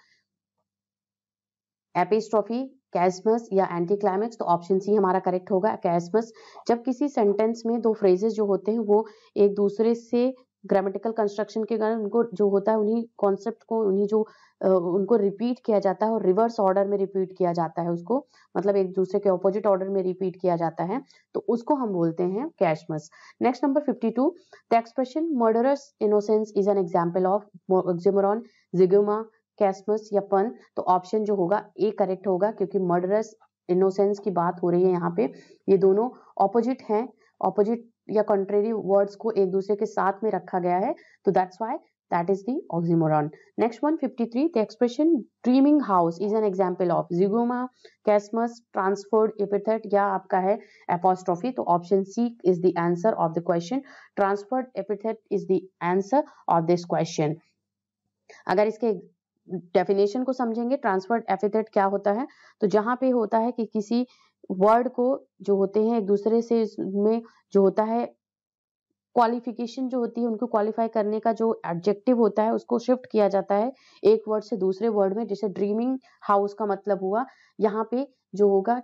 S1: एपिस्ट्रोफी, कैस्मस या एंटी क्लाइमेक्स। तो ऑप्शन सी हमारा करेक्ट होगा, कैस्मस। जब किसी सेंटेंस में दो फ्रेजेस जो होते हैं वो एक दूसरे से ग्रामेटिकल कंस्ट्रक्शन के कारण उनको जो होता है उन्हीं कॉन्सेप्ट को उन्हीं जो उनको रिपीट किया जाता है और रिवर्स ऑर्डर में रिपीट किया जाता है, उसको मतलब एक दूसरे के ऑपोजिट ऑर्डर में रिपीट किया जाता है, तो उसको हम बोलते हैं chiasmus. Next number 52, the expression murderous innocence is an example of oxymoron, zeugma, chiasmus या पन। तो ऑप्शन जो होगा ए करेक्ट होगा, क्योंकि मर्डरस इनोसेंस की बात हो रही है यहाँ पे, ये दोनों ऑपोजिट हैं, ऑपोजिट या कंट्रेरी वर्ड्स को एक दूसरे के साथ में रखा गया है, तो that's why that is the oxymoron. Next one 53, the expression dreaming house is an example of zeugma, chiasmus, transferred epithet या आपका है एपोस्ट्रोफी। तो option C is the answer of the question, transferred epithet is the answer of this question. अगर इसके डेफिनेशन को समझेंगे, ट्रांसफर्ड एपिथेट क्या होता है, तो जहां पे होता है कि किसी वर्ड को जो होते हैं एक दूसरे से में जो होता है क्वालिफिकेशन जो होती है उनको क्वालिफाई करने का जो एडजेक्टिव होता है उसको शिफ्ट किया जाता है एक वर्ड से दूसरे वर्ड में। जैसे ड्रीमिंग हाउस का मतलब हुआ, यहाँ पे जो होगा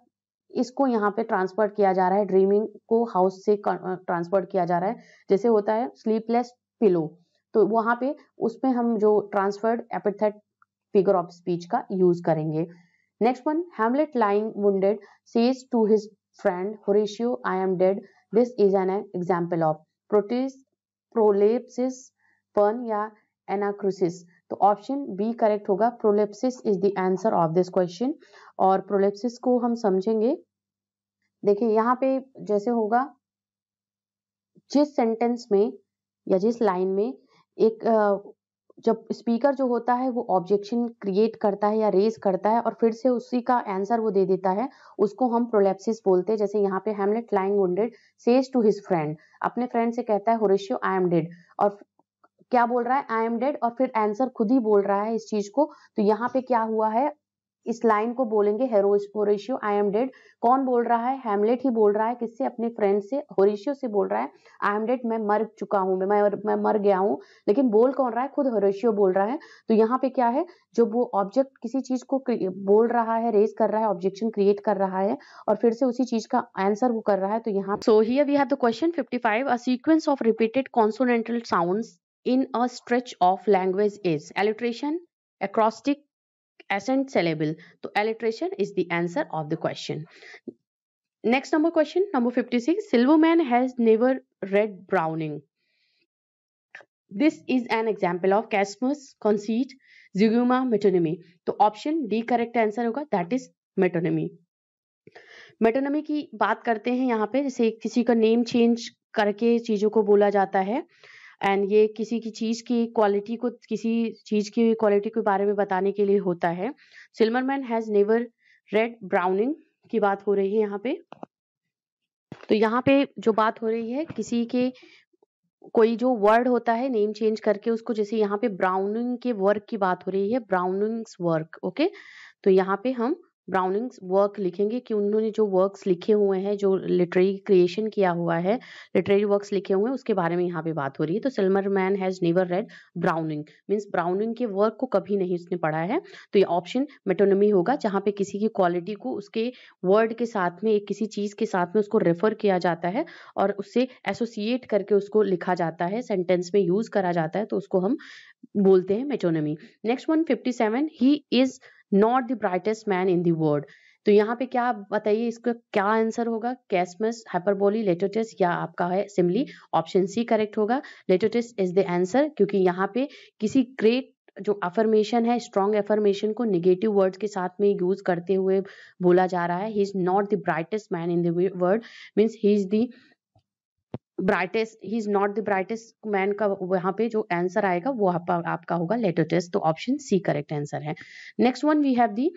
S1: इसको यहाँ पे ट्रांसफर किया जा रहा है, ड्रीमिंग को हाउस से ट्रांसफर किया जा रहा है। जैसे होता है स्लीपलेस पिलो, तो वहां पे उसमें हम जो transferred epithet figure of speech का यूज करेंगे। Next one, Hamlet lying wounded says to his friend Horatio I am dead, this is an example of prothesis, prolepsis, pun या एनाक्रोसिस। तो ऑप्शन बी करेक्ट होगा, prolepsis is the answer of this question. और प्रोलेप्सिस को हम समझेंगे, देखिए यहाँ पे जैसे होगा जिस सेंटेंस में या जिस लाइन में एक जब स्पीकर जो होता है वो ऑब्जेक्शन क्रिएट करता है या रेज करता है और फिर से उसी का आंसर वो दे देता है, उसको हम प्रोलेप्सिस बोलते हैं। जैसे यहाँ पे Hamlet lying wounded says to his friend, अपने फ्रेंड से कहता है होरेशियो आई एम डेड, और क्या बोल रहा है आई एम डेड, और फिर आंसर खुद ही बोल रहा है इस चीज को। तो यहाँ पे क्या हुआ है, इस लाइन को बोलेंगे होरेशियो आई एम डेड। कौन बोल रहा है, हैमलेट ही बोल रहा है, किससे, अपने फ्रेंड से, होरेशियो से बोल रहा है आई एम डेड, मैं मर चुका हूँ, मैं मर गया हूँ। लेकिन बोल कौन रहा है, खुद होरेशियो बोल रहा है। तो यहाँ पे क्या है, जब वो ऑब्जेक्ट किसी चीज को बोल रहा है, रेज कर रहा है, ऑब्जेक्शन क्रिएट कर रहा है और फिर से उसी चीज का आंसर वो कर रहा है, तो यहाँ so here we have the question 55, a sequence of repeated consonantal sounds in a stretch of language is alliteration, acrostic, accent, syllable. So alliteration is the answer of the question. Next number question, number 56, Silverman has never read Browning. This is an example of Casmus, conceit, ziguma, metonymy. तो ऑप्शन डी करेक्ट आंसर होगा, दैट इज मेटोनिमी। मेटोनिमी की बात करते हैं यहाँ पे, जैसे किसी का नेम चेंज करके चीजों को बोला जाता है, एंड ये किसी की चीज की क्वालिटी को, किसी चीज की क्वालिटी के बारे में बताने के लिए होता है। Silverman has never read browning की बात हो रही है यहाँ पे। तो यहाँ पे जो बात हो रही है, किसी के कोई जो वर्ड होता है नेम चेंज करके उसको, जैसे यहाँ पे ब्राउनिंग के वर्क की बात हो रही है, ब्राउनिंग्स वर्क, ओके। तो यहाँ पे हम ब्राउनिंग्स वर्क लिखेंगे कि उन्होंने जो वर्क्स लिखे हुए हैं, जो लिटरेरी क्रिएशन किया हुआ है, लिटरेरी वर्क्स लिखे हुए हैं, उसके बारे में यहाँ पे बात हो रही है। तो Silverman has never read Browning, means Browning के वर्क को कभी नहीं उसने पढ़ा है। तो ये ऑप्शन मेटोनिमी होगा, जहाँ पे किसी की क्वालिटी को उसके वर्ड के साथ में, किसी चीज के साथ में उसको रेफर किया जाता है और उससे एसोसिएट करके उसको लिखा जाता है, सेंटेंस में यूज करा जाता है, तो उसको हम बोलते हैं metonymy. Next one 57, he is not the brightest man in the world. तो यहाँ पे क्या बताइए, इसका क्या आंसर होगा? कैसमस, हाइपरबोली, लेटोटिस या आपका है सिमली। ऑप्शन सी करेक्ट होगा, लेटोटिस इज द आंसर, क्योंकि यहाँ पे किसी ग्रेट जो अफर्मेशन है, स्ट्रॉन्ग अफर्मेशन को निगेटिव वर्ड्स के साथ में यूज करते हुए बोला जा रहा है। ही is not the brightest man in the world, means he is the brightest, he is not the brightest man का वहां पे जो आंसर आएगा वो आपका होगा लेटोटिस। तो ऑप्शन सी करेक्ट आंसर है। Next one we have the,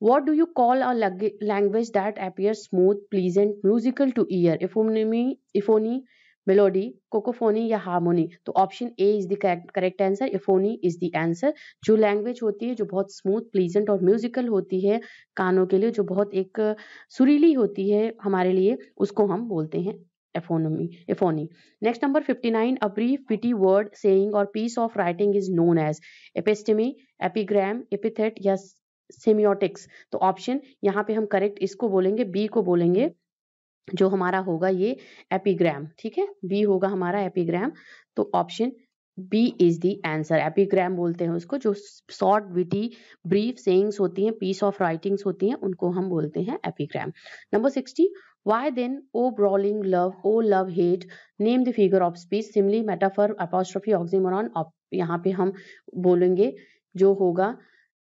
S1: what do you call a language that appears smooth, pleasant, musical to ear? Euphony, melody, cacophony या harmony? तो option A is the correct answer, euphony is the answer. जो लैंग्वेज होती है जो बहुत स्मूथ, प्लीजेंट और म्यूजिकल होती है कानों के लिए, जो बहुत एक सुरीली होती है हमारे लिए, उसको हम बोलते हैं euphony. Next number 59, a brief witty word, saying or piece of writing is known as episteme, epigram, epithet या सेमियोटिक्स। तो ऑप्शन यहाँ पे हम करेक्ट इसको बोलेंगे, बी को बोलेंगे, जो हमारा होगा ये एपिग्राम। ठीक है, बी होगा हमारा एपिग्राम। तो option B is the answer, epigram बोलते हैं उसको, जो शॉर्ट विटी ब्रीफ सेइंग्स होती हैं, पीस ऑफ राइटिंग्स होती हैं, उनको हम बोलते हैं epigram. Number 60, why then o brawling love, o love hate, name the figure of speech, simile, metaphor, apostrophe, oxymoron। यहाँ पे हम बोलेंगे जो होगा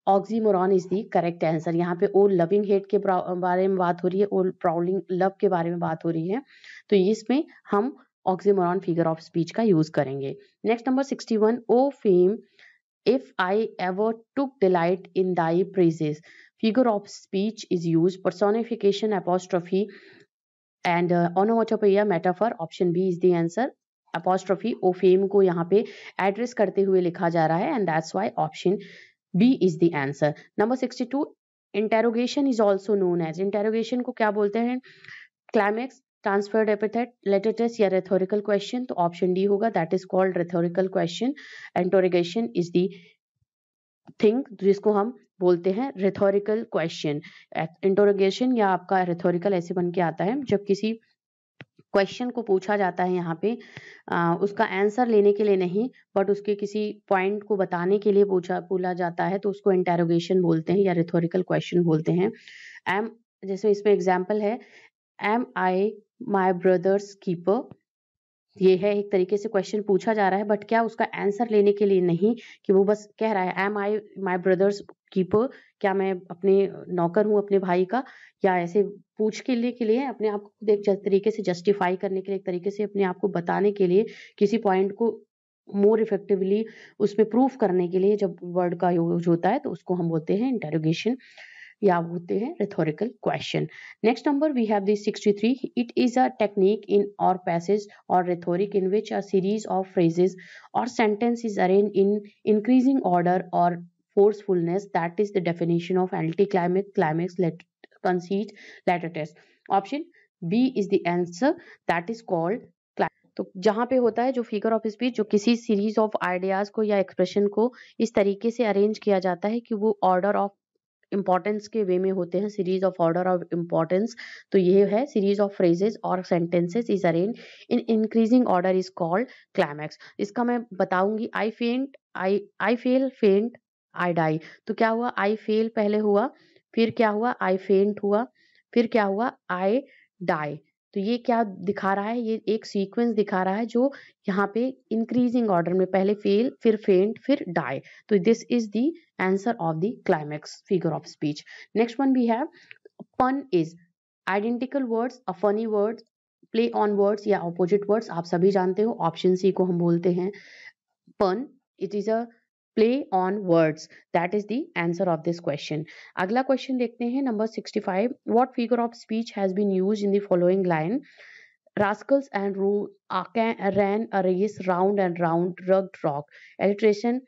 S1: oxymoron is the correct answer. यहाँ पे ओ लविंग हेट के बारे में बात हो रही है, ओ प्राउडिंग लव के बारे में बात हो रही है, तो इसमें हम ऑक्सीमोरॉन फिगर ऑफ स्पीच का यूज करेंगे। Next number 61, O fame, if I ever took delight in thy praises, figure of speech is used, personification, apostrophe and onomatopoeia, metaphor। Option B is the answer, apostrophe O fame को यहाँ पे एड्रेस करते हुए लिखा जा रहा है, and that's why option B is the answer. Number 62, interrogation is also known as, interrogation को क्या बोलते हैं? Climax, transferred epithet, letters या rhetorical question। तो ऑप्शन डी होगा, that is called rhetorical question। Interrogation is the thing जिसको हम बोलते हैं rhetorical question। Interrogation या आपका rhetorical ऐसे बन के आता है जब किसी क्वेश्चन को पूछा जाता है यहाँ पे उसका आंसर लेने के लिए नहीं, बट उसके किसी पॉइंट को बताने के लिए बोला जाता है, तो उसको इंटेरोगेशन बोलते हैं या रिथोरिकल क्वेश्चन बोलते हैं। एम, जैसे इसमें एग्जांपल है, am I my brother's keeper, ये है एक तरीके से क्वेश्चन पूछा जा रहा है, बट क्या उसका आंसर लेने के लिए नहीं, कि वो बस कह रहा है am I my brother's keeper, क्या मैं अपने नौकर हूँ अपने भाई का, या ऐसे पूछ के लिए अपने आप को एक तरीके से जस्टिफाई करने के लिए, एक तरीके से अपने आप को बताने के लिए, किसी पॉइंट को मोर इफेक्टिवली उसमें प्रूफ करने के लिए जब वर्ड का यूज होता है, तो उसको हम बोलते हैं इंटेरोगेशन या बोलते हैं rhetorical question. Next number we have the 63. It is a technique in or passage or rhetoric in which a series of phrases or sentence is arranged in increasing order or forcefulness. That is the definition of anticlimax, climax, conceit, latter test. Option B is the answer. That is called तो जहां पे होता है जो फिगर ऑफ स्पीच, जो किसी सीरीज ऑफ आइडियाज को या एक्सप्रेशन को इस तरीके से अरेंज किया जाता है कि वो ऑर्डर ऑफ इंपॉर्टेंस के वे में होते हैं, series of order of importance. तो ये है सीरीज ऑफ फ्रेजेस और sentences is arrange in increasing order is called climax. इसका मैं बताऊंगी, आई फेंट, आई फेल, फेंट, आई डाई। तो क्या हुआ, आई फेल पहले हुआ, फिर क्या हुआ, आई फेंट हुआ, फिर क्या हुआ, आई डाई। तो ये क्या दिखा रहा है, ये एक सीक्वेंस दिखा रहा है जो यहाँ पे इंक्रीजिंग ऑर्डर में, पहले फेल, फिर फेंट, फिर डाई। तो this is the answer of the climax figure of speech. Next one we have, pun is identical words, a funny words, play on words या ऑपोजिट वर्ड्स। आप सभी जानते हो, ऑप्शन सी को हम बोलते हैं पन, it is a play on words, that is the answer of this question. अगला क्वेश्चन देखते हैं, number 65, what figure of speech has been used in the following line? Rascals and ran a race round and round, rugged rock. Alliteration,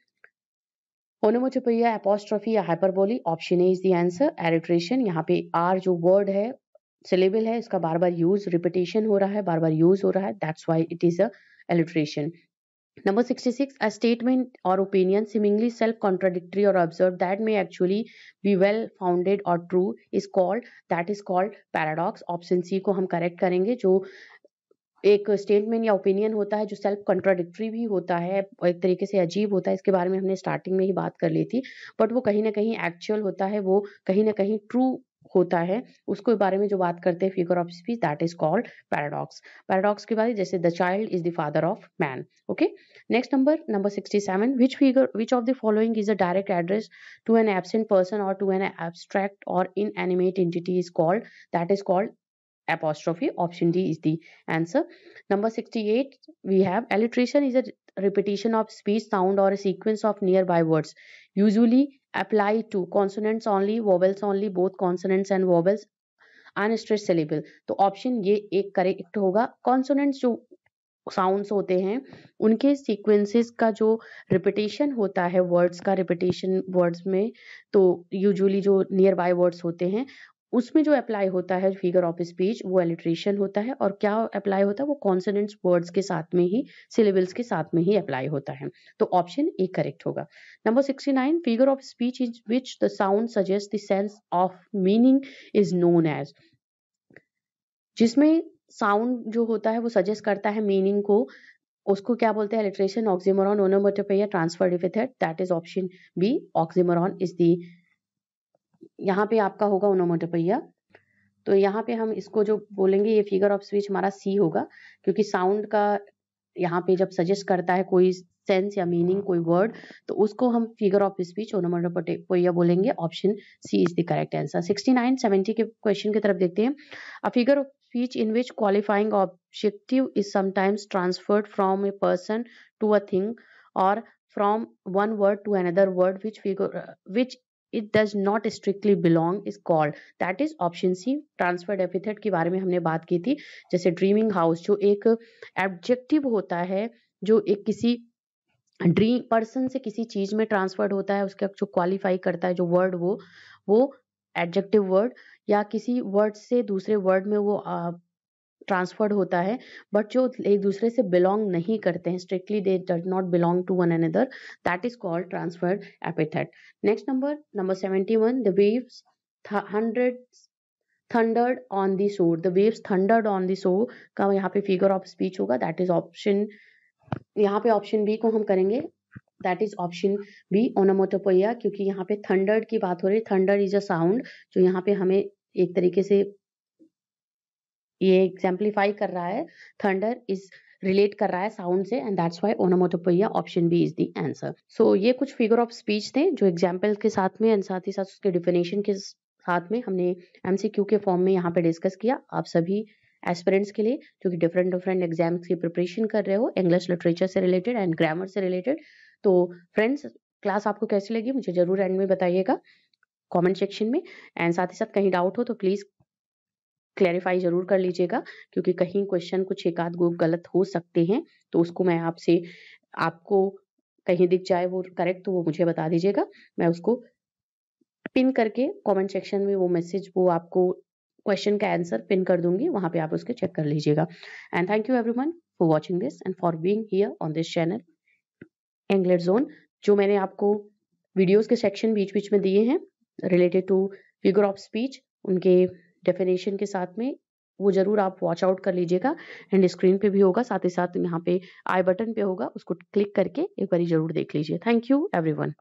S1: onomatopoeia, apostrophe या hyperbole, option A is the answer. Alliteration, यहाँ पे आर जो वर्ड है, सिलेबल है, इसका बार बार यूज, रिपीटेशन हो रहा है, बार बार यूज हो रहा है, that's why it is a alliteration. Number 66, a statement or opinion seemingly self-contradictory or absurd that may actually be well-founded or true is called paradox. Option C को हम correct करेंगे। जो एक स्टेटमेंट या ओपिनियन होता है जो सेल्फ कॉन्ट्राडिक्टरी भी होता है, एक तरीके से अजीब होता है, इसके बारे में हमने स्टार्टिंग में ही बात कर ली थी, बट वो कहीं ना कहीं एक्चुअल होता है, वो कहीं ना कहीं ट्रू होता है, उसको बारे में जो बात करते हैं figure of speech, that is called paradox. Paradox के बाद जैसे the child is the father of man. Okay, next number 67, which of the following is a direct address to an absent person और टू एन एब्स्ट्रैक्ट और inanimate entity is called, that is called apostrophe. Option D is the answer. Number 68, we have alliteration is a repetition of speech, sound or a sequence of nearby words, usually apply to consonants only, vowels only, both consonants and vowels, unstressed syllable. तो ऑप्शन ये एक करेक्ट होगा। कॉन्सोनेंट्स जो साउंड्स होते हैं उनके सीक्वेंसेस का जो रिपीटेशन होता है, वर्ड्स का रिपीटेशन वर्ड्स में, तो यूजुअली जो नियर बाय वर्ड्स होते हैं उसमें जो अप्लाई होता है फिगर ऑफ स्पीच वो एलिट्रेशन होता है। और क्या अप्लाई होता है, वो कॉन्सोनेंट्स वर्ड्स के साथ में ही, सिलेबल्स के साथ में ही अप्लाई होता है। तो ऑप्शन ए करेक्ट होगा। Number 69, figure of speech is which the sound suggest the sense of meaning is known as, जिसमें साउंड जो होता है वो सजेस्ट करता है मीनिंग को, उसको क्या बोलते हैं, alliteration, oxymoron, onomatopoeia, transfer epithet, that is option B. Oxymoron is the, यहाँ पे आपका होगा ओनोमेटोपोइया। तो यहाँ पे हम इसको जो बोलेंगे, ये फिगर ऑफ स्पीच हमारा सी होगा, क्योंकि साउंड का यहाँ पे जब सजेस्ट करता है कोई सेंस या मीनिंग, कोई वर्ड, तो उसको हम फिगर ऑफ स्पीच ओनोमेटोपोइया बोलेंगे। Option C is the correct answer. 69 70 के क्वेश्चन की तरफ देखते हैं। A figure of speech in which qualifying objective is sometimes transferred from a person to a thing or from one word to another word which it does not strictly belong is called, that is option C, transferred epithet के बारे में हमने बात की थी। जैसे ड्रीमिंग हाउस जो एक एडजेक्टिव होता है, जो एक किसी ड्रीम पर्सन से किसी चीज में ट्रांसफर्ड होता है, उसका जो क्वालिफाई करता है जो वर्ड, वो एडजेक्टिव वर्ड या किसी वर्ड से दूसरे वर्ड में वो ट्रांसफर्ड होता है, बट जो एक दूसरे से बिलोंग नहीं करते हैं, strictly they does not belong to one another, that is called transferred epithet. Next number 71, the waves thundered on the shore, the waves thundered on the shore का यहाँ पे फिगर ऑफ स्पीच होगा, दैट इज ऑप्शन, यहाँ पे ऑप्शन बी को हम करेंगे, that is option B, onomatopoeia, क्योंकि यहाँ पे थंडर्ड की बात हो रही है। थंडर इज अ साउंड जो यहाँ पे हमें एक तरीके से ये एग्जाम्पलीफाई कर रहा है, थंडर इज रिलेट कर रहा है साउंड से, and that's why onomatopoeia option B is the answer. So ये कुछ फिगर ऑफ स्पीच थे जो एग्जाम्पल के साथ में एंड साथ ही साथ उसके डिफिनेशन के साथ में हमने एमसीक्यू के फॉर्म में यहाँ पे डिस्कस किया। आप सभी एस्पिरेंट्स के लिए जो कि डिफरेंट एग्जाम्स की प्रिपरेशन कर रहे हो, इंग्लिश लिटरेचर से रिलेटेड एंड ग्रामर से रिलेटेड, तो फ्रेंड्स क्लास आपको कैसी लगी मुझे जरूर एंड में बताइएगा कमेंट सेक्शन में, एंड साथ ही साथ कहीं डाउट हो तो प्लीज क्लैरिफाई जरूर कर लीजिएगा, क्योंकि कहीं क्वेश्चन कुछ एक आध गलत हो सकते हैं, तो उसको मैं आपको कहीं दिख जाए वो करेक्ट तो वो मुझे बता दीजिएगा, मैं उसको पिन करके कमेंट सेक्शन में वो मैसेज, वो आपको क्वेश्चन का आंसर पिन कर दूंगी, वहां पे आप उसके चेक कर लीजिएगा। And thank you everyone for watching this and for being here on this channel English zone. जो मैंने आपको वीडियोस के सेक्शन बीच बीच में दिए हैं related to figure of speech, उनके डेफिनेशन के साथ में, वो जरूर आप वॉच आउट कर लीजिएगा, एंड स्क्रीन पे भी होगा, साथ ही साथ यहाँ पे आई बटन पे होगा, उसको क्लिक करके एक बार जरूर देख लीजिए। Thank you everyone.